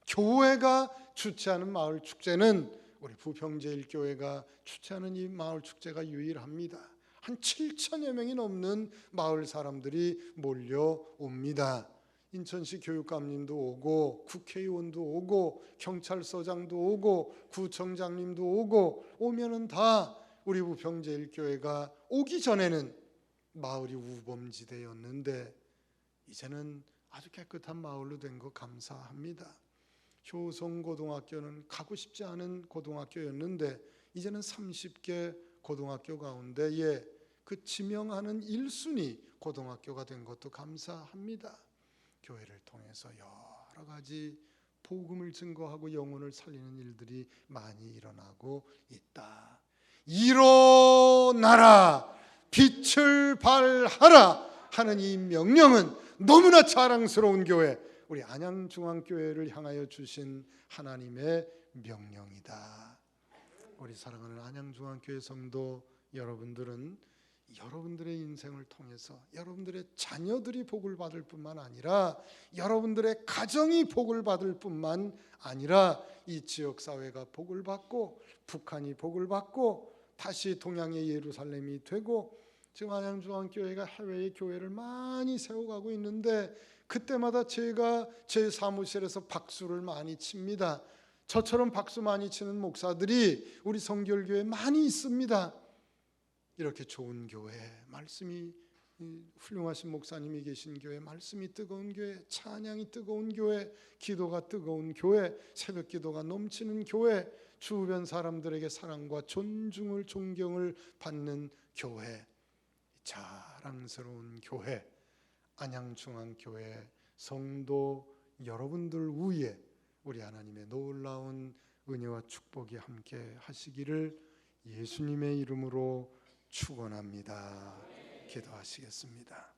교회가 주최하는 마을 축제는 우리 부평제일교회가 주최하는 이 마을 축제가 유일합니다. 한 7천여 명이 넘는 마을 사람들이 몰려옵니다. 인천시 교육감님도 오고 국회의원도 오고 경찰서장도 오고 구청장님도 오고, 오면은 다 우리 부평제일교회가 오기 전에는 마을이 우범지대였는데 이제는 아주 깨끗한 마을로 된 거 감사합니다. 효성고등학교는 가고 싶지 않은 고등학교였는데 이제는 30개 고등학교 가운데에 그 지명하는 1순위 고등학교가 된 것도 감사합니다. 교회를 통해서 여러 가지 복음을 증거하고 영혼을 살리는 일들이 많이 일어나고 있다. 일어나라, 빛을 발하라 하는 이 명령은 너무나 자랑스러운 교회, 우리 안양중앙교회를 향하여 주신 하나님의 명령이다. 우리 사랑하는 안양중앙교회 성도 여러분들은 여러분들의 인생을 통해서 여러분들의 자녀들이 복을 받을 뿐만 아니라 여러분들의 가정이 복을 받을 뿐만 아니라 이 지역 사회가 복을 받고 북한이 복을 받고 다시 동양의 예루살렘이 되고 지금 안양중앙교회가 해외의 교회를 많이 세워가고 있는데 그때마다 제가 제 사무실에서 박수를 많이 칩니다. 저처럼 박수 많이 치는 목사들이 우리 성결교회에 많이 있습니다. 이렇게 좋은 교회, 말씀이 훌륭하신 목사님이 계신 교회, 말씀이 뜨거운 교회, 찬양이 뜨거운 교회, 기도가 뜨거운 교회, 새벽 기도가 넘치는 교회, 주변 사람들에게 사랑과 존중을 존경을 받는 교회, 자랑스러운 교회, 안양중앙교회 성도 여러분들 위에 우리 하나님의 놀라운 은혜와 축복이 함께 하시기를 예수님의 이름으로 축원합니다. 기도하시겠습니다.